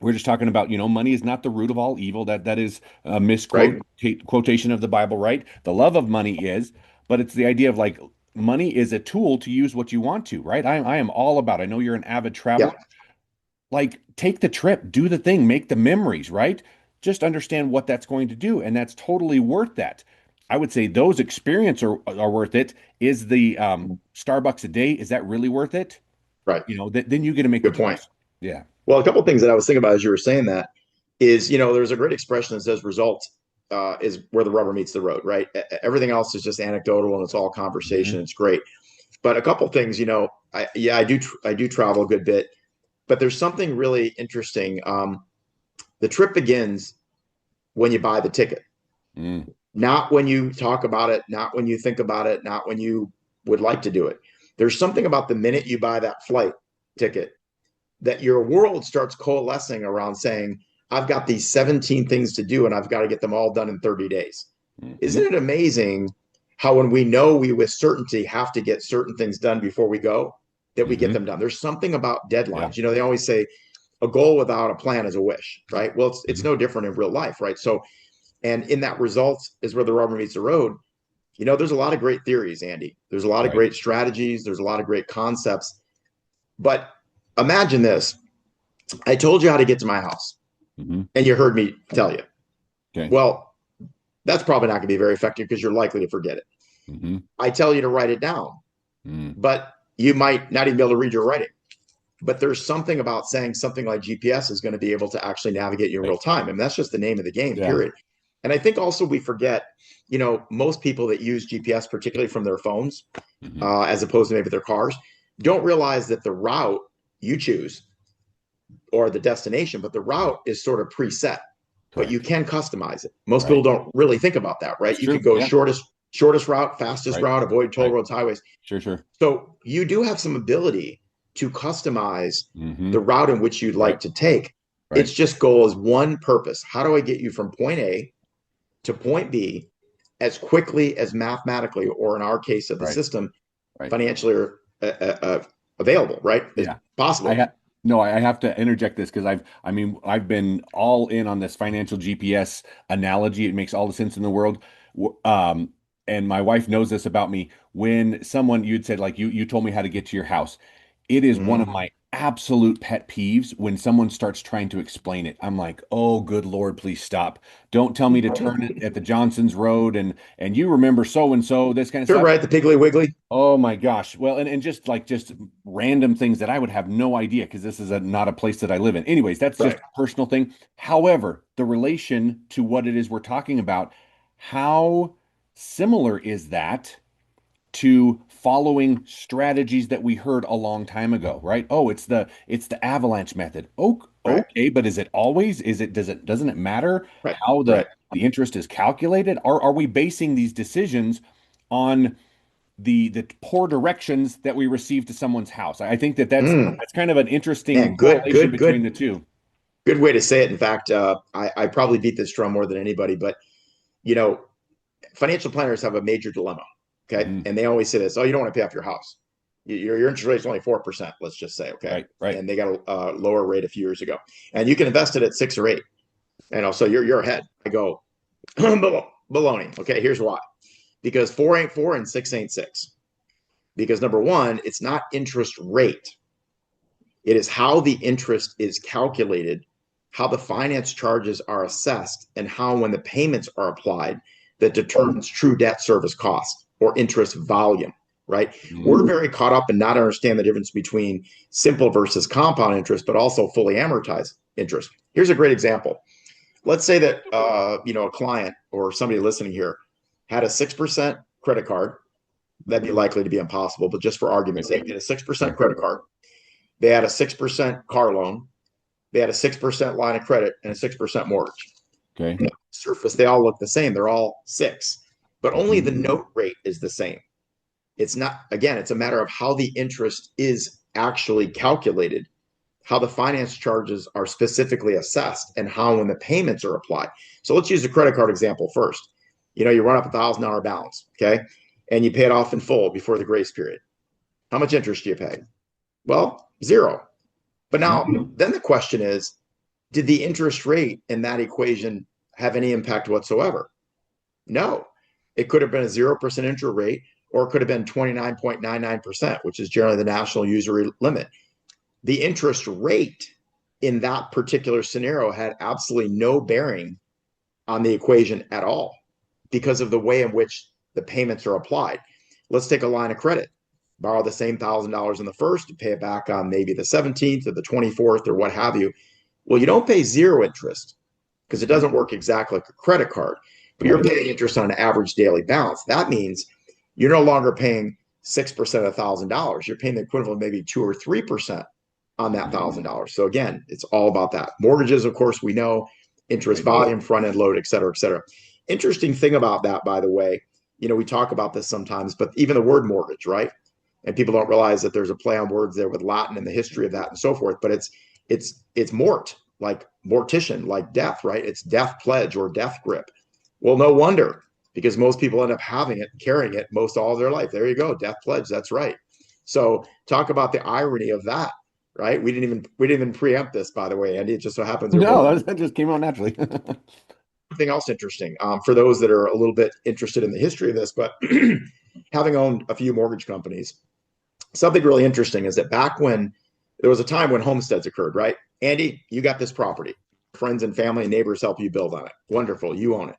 we're just talking about, money is not the root of all evil. That is a misquote Right, quotation of the Bible, right? The love of money is, but it's the idea of like money is a tool to use what you want to, right? I am all about. I know you're an avid traveler. yeah, Like take the trip, do the thing, make the memories, right? Just understand what that's going to do, and that's totally worth that. I would say those experiences are worth it. Is the Starbucks a day, is that really worth it? right. Then you get to make the Good point. choice. Yeah. Well, a couple of things that I was thinking about as you were saying that is, there's a great expression that says results is where the rubber meets the road, right? Everything else is just anecdotal and it's all conversation. Hmm. It's great. But a couple of things, I do travel a good bit, but there's something really interesting. The trip begins when you buy the ticket, Mm. not when you talk about it, not when you think about it, not when you would like to do it. There's something about the minute you buy that flight ticket that your world starts coalescing around saying, I've got these 17 things to do and I've got to get them all done in 30 days. Hmm. Isn't it amazing how, when we know we with certainty have to get certain things done before we go, that we get Hmm. them done? There's something about Yeah. deadlines. They always say a goal without a plan is a wish, right? Well, it's Hmm. no different in real life, right? So, and in that result is where the rubber meets the road. There's a lot of great theories, Andy. There's a lot of Right. great strategies. There's a lot of great concepts. But imagine this. I told you how to get to my house, Hmm. and you heard me tell you. Okay. Well, that's probably not going to be very effective because you're likely to forget it. Hmm. I tell you to write it down, Mm. but you might not even be able to read your writing. But there's something about saying something like GPS is going to be able to actually navigate you in Right. real time. And that's just the name of the game, Yeah. period. And I think also we forget, most people that use GPS, particularly from their phones, Hmm. as opposed to maybe their cars, don't realize that the route you choose or the destination, but the route is sort of preset, but you Correct. can customize it. Most Right. people don't really think about that, right? It's You could true. go Yeah. shortest route, fastest Right. route, avoid toll Right. roads, highways. Sure. Sure. So you do have some ability to customize Hmm. the route in which you'd like Right. to take. Right. Its just goal is one purpose. How do I get you from point A to point B as quickly as mathematically, or in our case of the Right. system, Right. financially available, right? As Yeah. I possible. have. No, I have to interject this because I've been all in on this financial GPS analogy. It makes all the sense in the world. And my wife knows this about me. When someone you'd said like you told me how to get to your house, it is one of Mhm. my absolute pet peeves when someone starts trying to explain it. I'm like, oh, good Lord, please stop. Don't tell me to turn it at the Johnson's Road and you remember so and so, this kind of Sure, stuff. right. The Piggly Wiggly. Oh my gosh. Well, and just random things that I would have no idea because this is not a place that I live in. Anyways, that's just Right. a personal thing. However, the relation to what it is we're talking about, how similar is that to following strategies that we heard a long time ago, right? Oh, it's the avalanche method. Oh, Right. okay, but is it always? Doesn't it matter Right. how the Right. the interest is calculated? Are we basing these decisions on the poor directions that we receive to someone's house? I think that that's Mm, that's kind of an interesting man, good, correlation good, between good, the two. good way to say it. In fact, I probably beat this drum more than anybody, but you know, financial planners have a major dilemma. Okay. Mhm. And they always say this, oh, you don't want to pay off your house. Your interest rate is only 4%, let's just say. Okay. Right, right. And they got a lower rate a few years ago. And you can invest it at 6 or 8. So you're ahead. I go, baloney. Okay, here's why. Because 4 ain't 4 and 6 ain't 6. Because number one, it's not interest rate. It is how the interest is calculated, how the finance charges are assessed, and how, when the payments are applied, that determines true debt service cost or interest volume, right? Mhm. We're very caught up and not understand the difference between simple versus compound interest, but also fully amortized interest. Here's a great example. Let's say that a client or somebody listening here had a 6% credit card. That'd be likely to be impossible, but just for argument's Right. sake, they had a 6% Sure. credit card. They had a 6% car loan. They had a 6% line of credit and a 6% mortgage. Okay. On the surface, they all look the same. They're all 6, but only Mhm. the note rate is the same. It's not, again, it's a matter of how the interest is actually calculated, how the finance charges are specifically assessed, and how, when the payments are applied. So let's use the credit card example first. You run up $1,000 balance, okay, and you pay it off in full before the grace period. How much interest do you pay? Well, zero. But now, then the question is, did the interest rate in that equation have any impact whatsoever? No. It could have been a 0% interest rate, or it could have been 29.99%, which is generally the national usury limit. The interest rate in that particular scenario had absolutely no bearing on the equation at all because of the way in which the payments are applied. Let's take a line of credit, borrow the same $1,000 in the first, pay it back on maybe the 17th or the 24th or what have you. Well, you don't pay zero interest because it doesn't work exactly like a credit card, but you're Right. paying interest on an average daily balance. That means you're no longer paying 6% of $1,000. You're paying the equivalent of maybe 2 or 3% on that $1,000. So again, it's all about that. Mortgages, of course, we know interest Right. volume, front end load, et cetera, et cetera. Interesting thing about that, by the way, we talk about this sometimes, but even the word mortgage, right? And people don't realize that there's a play on words there with Latin and the history of that and so forth. But it's mort, like mortician, like death, right? It's death pledge or death grip. Well, no wonder, because most people end up having it, carrying it most all of their life. There you go, death pledge. That's right. So talk about the irony of that, right? We didn't even preempt this, by the way, Andy. It just so happens we're both. No, that just came out naturally. Something else interesting for those that are a little bit interested in the history of this, but having owned a few mortgage companies, something really interesting is that back when there was a time when homesteads occurred, right? Andy, you got this property. Friends and family and neighbors help you build on it. Wonderful. You own it.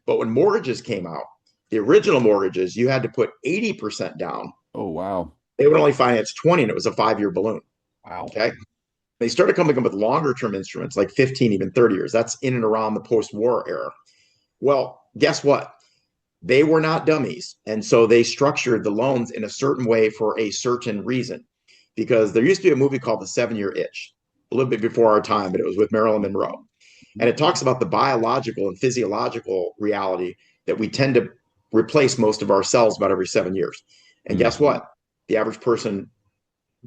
But when mortgages came out, the original mortgages, you had to put 80% down. Oh, wow. They would only finance 20, and it was a 5-year balloon. Wow. Okay. They started coming up with longer term instruments like 15, even 30 years. That's in and around the post war era. Well, guess what? They were not dummies. And so they structured the loans in a certain way for a certain reason. Because there used to be a movie called The 7-Year Itch, a little bit before our time, but it was with Marilyn Monroe. And it talks about the biological and physiological reality that we tend to replace most of our cells about every 7 years. And Mm. guess what? The average person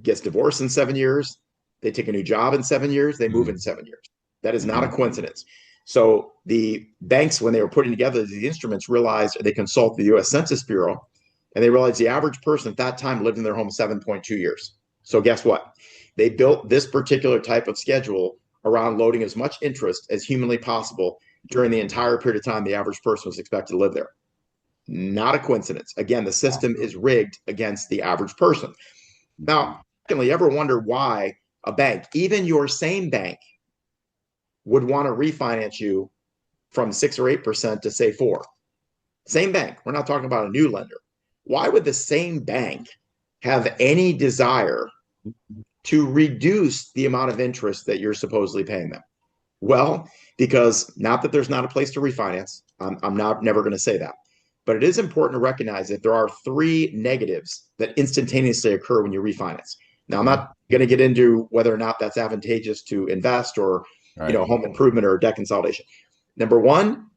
gets divorced in 7 years. They take a new job in 7 years. They move Mm. in 7 years. That is not a Mhm. coincidence. So the banks, when they were putting together the instruments, realized they consult the U.S. Census Bureau, and they realized the average person at that time lived in their home 7.2 years. So guess what? They built this particular type of schedule around loading as much interest as humanly possible during the entire period of time the average person was expected to live there. Not a coincidence. Again, the system is rigged against the average person. Now, secondly, you ever wonder why a bank, even your same bank, would want to refinance you from 6 or 8% to say 4? Same bank. We're not talking about a new lender. Why would the same bank have any desire to reduce the amount of interest that you're supposedly paying them? Well, because not that there's not a place to refinance. I'm not never going to say that. But it is important to recognize that there are 3 negatives that instantaneously occur when you refinance. Now, I'm not going to get into whether or not that's advantageous to invest or, home improvement or debt consolidation. Number one,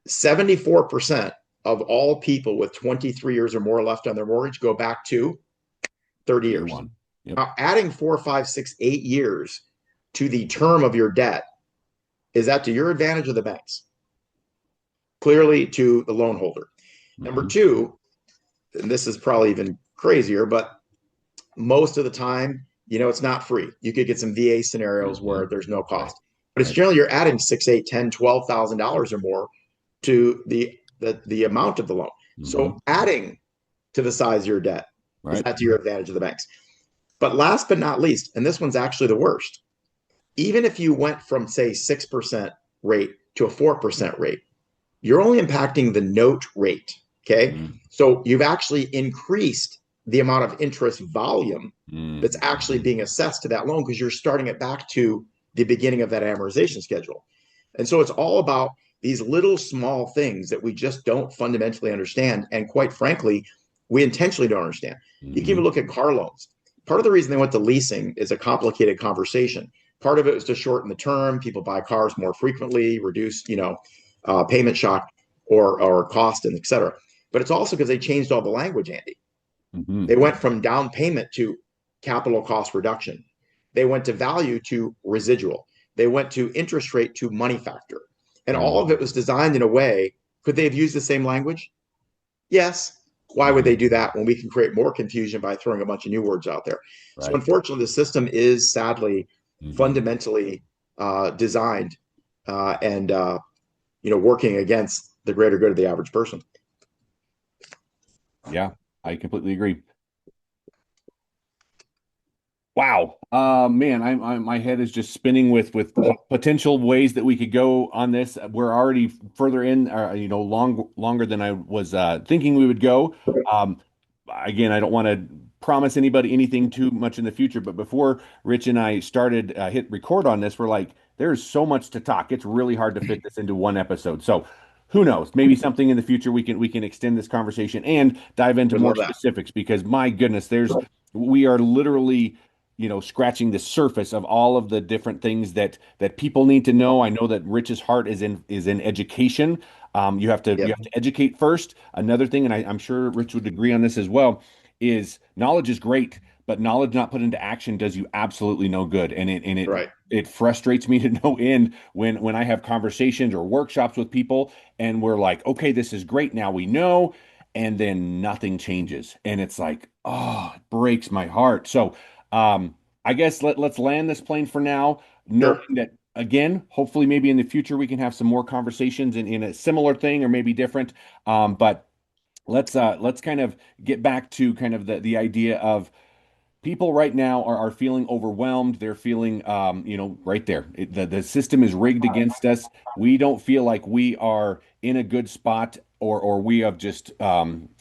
74% of all people with 23 years or more left on their mortgage go back to 30 years. Yep. Now, adding 4, 5, 6, 8 years to the term of your debt, is that to your advantage or the bank's? Clearly to the loan holder. Number 2, and this is probably even crazier, but most of the time, it's not free. You could get some VA scenarios where there's no cost, but it's generally you're adding $6, $8, $10, $12,000 or more to the amount of the loan. So adding to the size of your debt is that to your advantage of the banks. But last but not least, and this one's actually the worst, even if you went from, say, 6% rate to a 4% rate, you're only impacting the note rate, okay? So you've actually increased the amount of interest volume that's actually being assessed to that loan because you're starting it back to the beginning of that amortization schedule. And so it's all about these little small things that we just don't fundamentally understand. And quite frankly, we intentionally don't understand. You can even look at car loans. Part of the reason they went to leasing is a complicated conversation. Part of it was to shorten the term. People buy cars more frequently, reduce, payment shock or cost, and et cetera. But it's also because they changed all the language, Andy. They went from down payment to capital cost reduction. They went to value to residual. They went to interest rate to money factor. And all of it was designed in a way, could they have used the same language? Yes. Why would they do that when we can create more confusion by throwing a bunch of new words out there? So unfortunately, the system is sadly fundamentally designed and working against the greater good of the average person. Yeah, I completely agree. Wow, man, my head is just spinning with potential ways that we could go on this. We're already further in, longer than I was thinking we would go. Again, I don't want to promise anybody anything too much in the future, but before Rich and I started hit record on this, we're like, there's so much to talk. It's really hard to fit this into one episode. So who knows? Maybe something in the future we can extend this conversation and dive into more specifics because my goodness, we are literally scratching the surface of all of the different things that people need to know. I know that Rich's heart is in education. You have to educate first. Another thing, and I'm sure Rich would agree on this as well, is knowledge is great, but knowledge not put into action does you absolutely no good. And it frustrates me to no end when I have conversations or workshops with people and we're like, okay, this is great. Now we know, and then nothing changes. And it's like, oh, it breaks my heart. So I guess let's land this plane for now, knowing that, again, hopefully maybe in the future we can have some more conversations in a similar thing or maybe different. But let's kind of get back to kind of the idea of people right now are feeling overwhelmed. They're feeling, right there. The system is rigged against us. We don't feel like we are in a good spot or we have just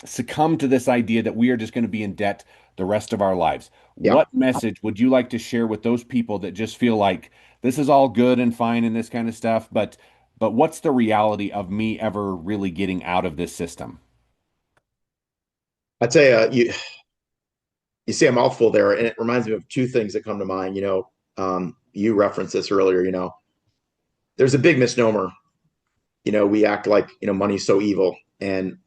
succumbed to this idea that we are just going to be in debt the rest of our lives. Yeah. What message would you like to share with those people that just feel like this is all good and fine and this kind of stuff, but what's the reality of me ever really getting out of this system? I'd say you say a mouthful there, and it reminds me of 2 things that come to mind. You referenced this earlier. There's a big misnomer. We act like money's so evil, and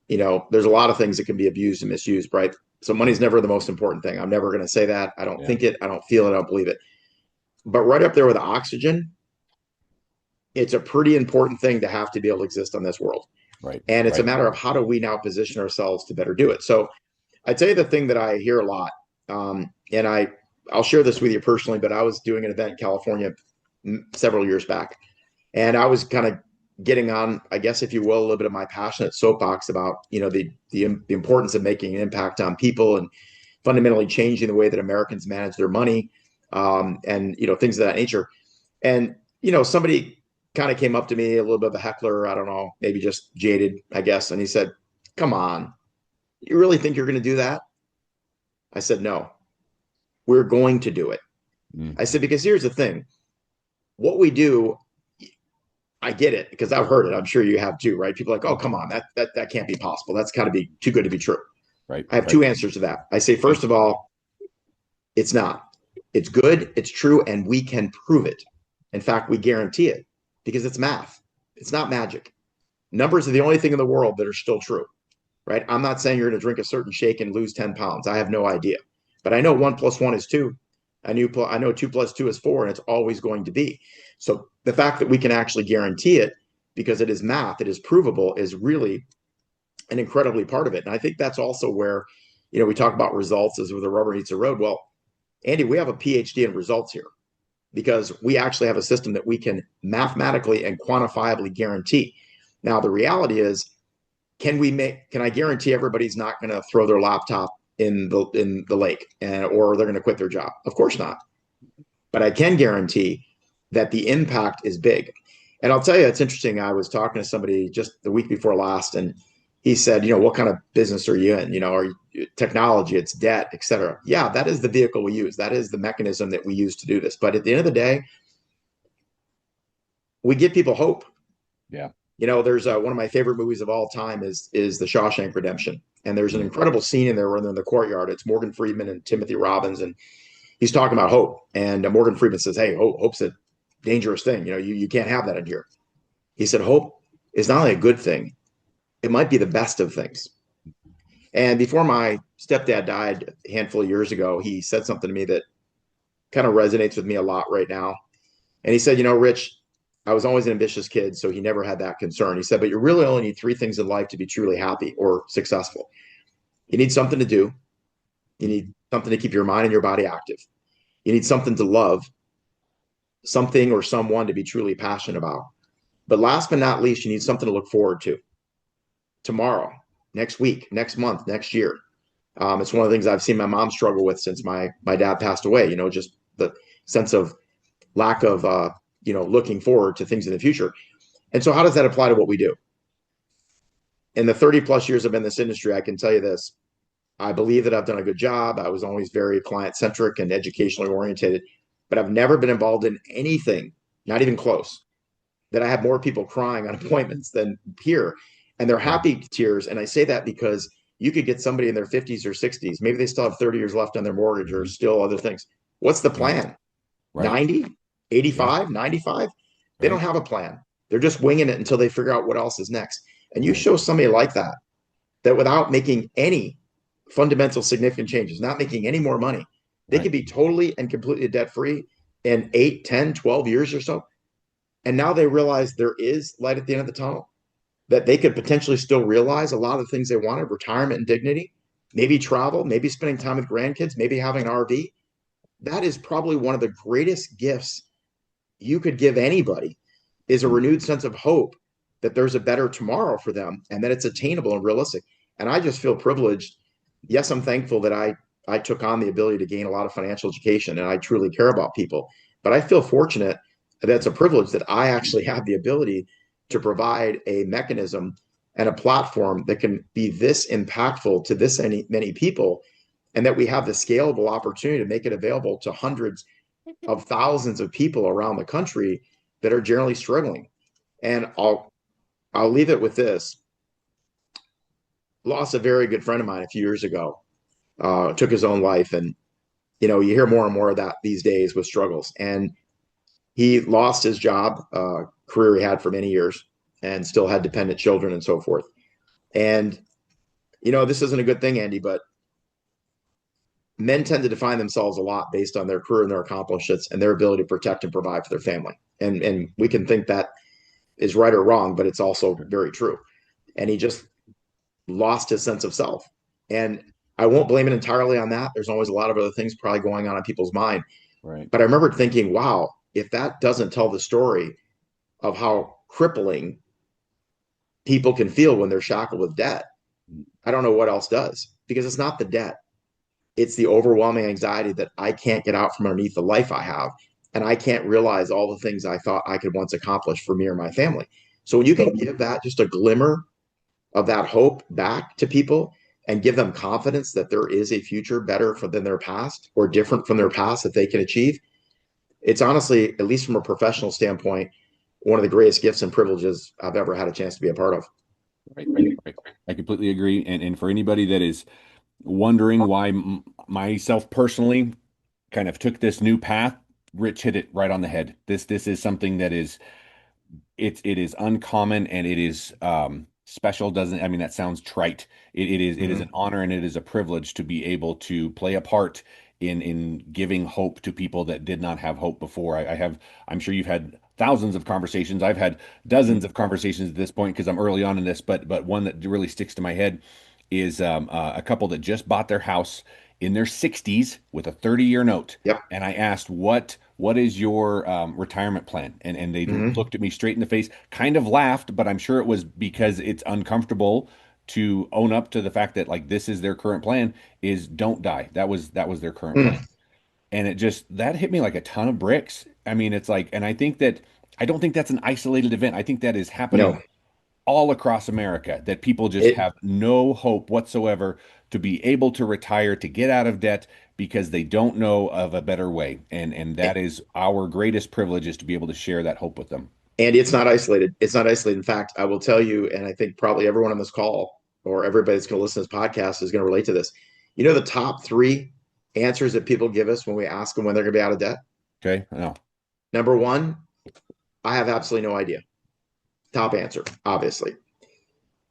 there's a lot of things that can be abused and misused, right? So money's never the most important thing. I'm never going to say that. I don't think it. I don't feel it. I don't believe it. But right up there with oxygen, it's a pretty important thing to have to be able to exist on this world. Right. And it's a matter of how do we now position ourselves to better do it. So I'd say the thing that I hear a lot And I'll share this with you personally, but I was doing an event in California several years back, and I was kind of getting on, I guess, if you will, a little bit of my passionate soapbox about, the importance of making an impact on people and fundamentally changing the way that Americans manage their money, and things of that nature. And somebody kind of came up to me, a little bit of a heckler, I don't know, maybe just jaded, I guess, and he said, "Come on, you really think you're going to do that?" I said, "No, we're going to do it." Mm. I said, because here's the thing, what we do, I get it because I've heard it. I'm sure you have too, right? People are like, "Oh, come on, that can't be possible. That's got to be too good to be true." Right. I have Right. two answers to that. I say, Okay. first of all, it's not. It's good, it's true, and we can prove it. In fact, we guarantee it because it's math. It's not magic. Numbers are the only thing in the world that are still true, right? I'm not saying you're going to drink a certain shake and lose 10 pounds. I have no idea. But I know 1 + 1 is 2. I know 2 + 2 is 4, and it's always going to be. So the fact that we can actually guarantee it because it is math, it is provable, is really an incredibly part of it. And I think that's also where, we talk about results as where the rubber meets the road. Well, Andy, we have a PhD in results here because we actually have a system that we can mathematically and quantifiably guarantee. Now, the reality is, can I guarantee everybody's not going to throw their laptop in the lake, or they're going to quit their job? Of course not. But I can guarantee that the impact is big. And I'll tell you, it's interesting. I was talking to somebody just the week before last, and he said, "What kind of business are you in? Are you technology, it's debt, et cetera." Yeah, that is the vehicle we use. That is the mechanism that we use to do this. But at the end of the day, we give people hope. Yeah. There's one of my favorite movies of all time is The Shawshank Redemption, and there's an Mm. incredible scene in there where they're in the courtyard. It's Morgan Freeman and Timothy Robbins, and he's talking about hope. And Morgan Freeman says, "Hey, hope's a dangerous thing. You can't have that in here." He said, "Hope is not only a good thing; it might be the best of things." And before my stepdad died a handful of years ago, he said something to me that kind of resonates with me a lot right now. And he said, "Rich, I was always an ambitious kid, so he never had that concern." He said, "But you really only need three things in life to be truly happy or successful. You need something to do. You need something to keep your mind and your body active. You need something to love, something or someone to be truly passionate about. But last but not least, you need something to look forward to tomorrow, next week, next month, next year." It's one of the things I've seen my mom struggle with since my dad passed away. Just the sense of lack of looking forward to things in the future. And so, how does that apply to what we do? In the 30 plus years I've been in this industry, I can tell you this: I believe that I've done a good job. I was always very client centric and educationally oriented, but I've never been involved in anything, not even close, that I have more people crying on appointments than here. And they're Yeah. happy tears. And I say that because you could get somebody in their 50s or 60s. Maybe they still have 30 years left on their mortgage or Mhm. still other things. What's the Right. plan? Right. 90, Yeah. 85, 95? They don't Right. have a plan. They're just winging it until they figure out what else is next. And you Right. show somebody like that without making any fundamental significant changes, not making any more money, they Right. could be totally and completely debt free in 8, 10, 12 years or so. And now they realize there is light at the end of the tunnel, that they could potentially still realize a lot of the things they wanted: retirement and dignity, maybe travel, maybe spending time with grandkids, maybe having an RV. That is probably one of the greatest gifts you could give anybody, is a Mm. renewed sense of hope that there's a better tomorrow for them and that it's attainable and realistic. And I just feel privileged. Yes, I'm thankful that I took on the ability to gain a lot of financial education, and I truly care about people. But I feel fortunate that it's a privilege that I actually have the ability to provide a mechanism and a platform that can be this impactful to this many people, and that we have the scalable opportunity to make it available to hundreds of thousands of people around the country that are generally struggling. And I'll leave it with this: lost a very good friend of mine a few years ago. Took his own life, and you hear more and more of that these days with struggles. And he lost his job, career he had for many years, and still had dependent children and so forth. And this isn't a good thing, Andy, but men tend to define themselves a lot based on their career and their accomplishments and their ability to protect and provide for their family. And we can think that is right or wrong, but it's also very true. And he just lost his sense of self. And I won't blame it entirely on that. There's always a lot of other things probably going on in people's mind. Right. But I remember thinking, wow, if that doesn't tell the story of how crippling people can feel when they're shackled with debt, I don't know what else does, because it's not the debt. It's the overwhelming anxiety that I can't get out from underneath the life I have. And I can't realize all the things I thought I could once accomplish for me or my family. So when you can give that just a glimmer of that hope back to people and give them confidence that there is a future better than their past or different from their past that they can achieve, it's honestly, at least from a professional standpoint, one of the greatest gifts and privileges I've ever had a chance to be a part of. Right. Right. I completely agree. And for anybody that is wondering why myself personally kind of took this new path, Rich hit it right on the head. This is something that is it is uncommon, and it is special. Doesn't, I mean, that sounds trite. It is an Mm-hmm. honor, and it is a privilege to be able to play a part in giving hope to people that did not have hope before. I'm sure you've had thousands of conversations. I've had dozens of conversations at this point because I'm early on in this, but one that really sticks to my head is a couple that just bought their house in their 60s with a 30-year note. Yep. And I asked, what is your retirement plan? And they Mm-hmm. looked at me straight in the face, kind of laughed, but I'm sure it was because it's uncomfortable to own up to the fact that, like, this is their current plan, is don't die. That was their current plan. Mm. And it just, that hit me like a ton of bricks. I mean, it's like, and I don't think that's an isolated event. I think that is happening No, all across America, that people just it have no hope whatsoever to be able to retire, to get out of debt because they don't know of a better way. And that is our greatest privilege, is to be able to share that hope with them. and it's not isolated. It's not isolated. In fact, I will tell you, and I think probably everyone on this call or everybody that's going to listen to this podcast is going to relate to this. You know, the top three answers that people give us when we ask them when they're going to be out of debt? Okay? No. Number one, I have absolutely no idea. Top answer, obviously.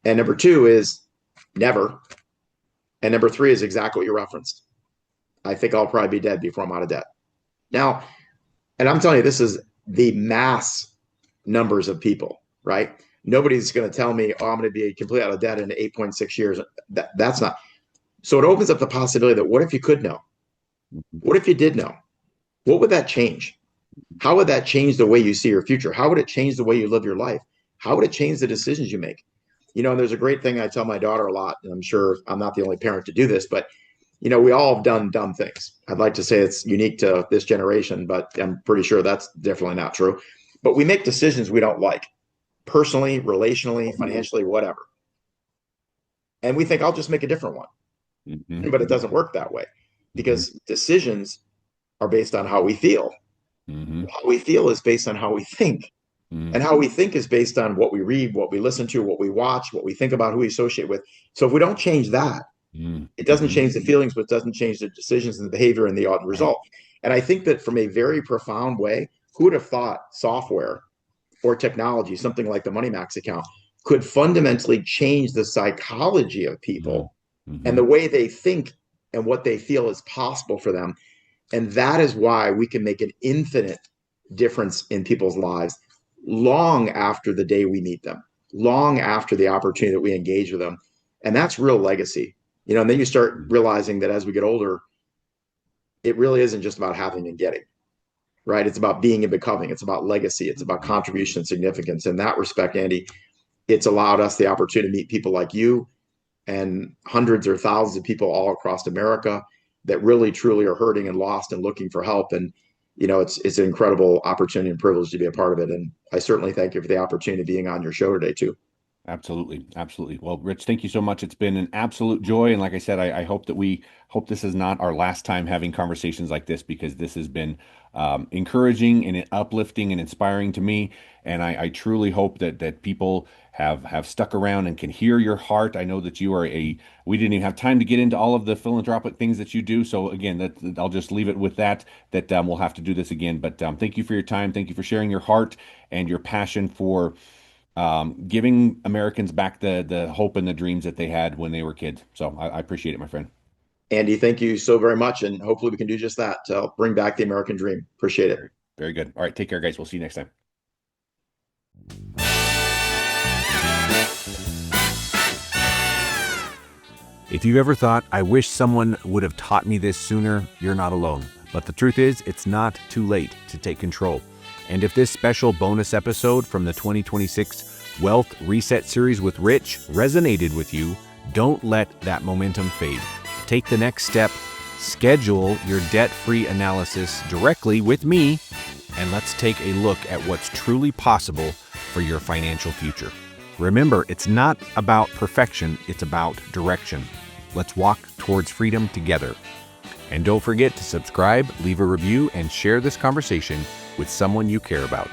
And number two is never. And number three is exactly what you referenced. I think I'll probably be dead before I'm out of debt. Now, and I'm telling you, this is the mass numbers of people, right? Nobody's going to tell me, oh, I'm going to be completely out of debt in 8.6 years. That's not. So it opens up the possibility that what if you could know? What if you did know? What would that change? How would that change the way you see your future? How would it change the way you live your life? How would it change the decisions you make? You know, and there's a great thing I tell my daughter a lot, and I'm sure I'm not the only parent to do this, but we all have done dumb things. I'd like to say it's unique to this generation, but I'm pretty sure that's definitely not true. But we make decisions we don't like, personally, relationally, financially, whatever. And we think I'll just make a different one. Hmm. But it doesn't work that way, Hmm. because decisions are based on how we feel. Hmm. How we feel is based on how we think. Hmm. And how we think is based on what we read, what we listen to, what we watch, what we think about, who we associate with. So if we don't change that, Hmm. it doesn't Hmm. change the feelings, but it doesn't change the decisions and the behavior and the Right. result. And I think that from a very profound way, who would have thought software or technology, something like the Money Max account, could fundamentally change the psychology of Hmm. people and Hmm. the way they think and what they feel is possible for them. And that is why we can make an infinite difference in people's lives long after the day we meet them, long after the opportunity that we engage with them. And that's real legacy. And then you start realizing that as we get older, it really isn't just about having and getting, right? It's about being and becoming. It's about legacy. It's about contribution and significance. In that respect, Andy, it's allowed us the opportunity to meet people like you and hundreds or thousands of people all across America that really truly are hurting and lost and looking for help. And it's an incredible opportunity and privilege to be a part of it. And I certainly thank you for the opportunity of being on your show today too. Absolutely. Absolutely. Well, Rich, thank you so much. It's been an absolute joy. And like I said, I hope that we hope this is not our last time having conversations like this, because this has been encouraging and uplifting and inspiring to me. And I truly hope that people have stuck around and can hear your heart. I know that you are we didn't even have time to get into all of the philanthropic things that you do. So again, I'll just leave it with that we'll have to do this again. But thank you for your time. Thank you for sharing your heart and your passion for giving Americans back the hope and the dreams that they had when they were kids. So I appreciate it, my friend. Andy, thank you so very much. And hopefully we can do just that to help bring back the American dream. Appreciate it. Very, very good. All right, take care, guys. We'll see you next time. If you've ever thought, I wish someone would have taught me this sooner, you're not alone. But the truth is, it's not too late to take control. And if this special bonus episode from the 2026 Wealth Reset Series with Rich resonated with you, don't let that momentum fade. Take the next step, schedule your debt-free analysis directly with me, and let's take a look at what's truly possible for your financial future. Remember, it's not about perfection, it's about direction. Let's walk towards freedom together. And don't forget to subscribe, leave a review, and share this conversation with someone you care about.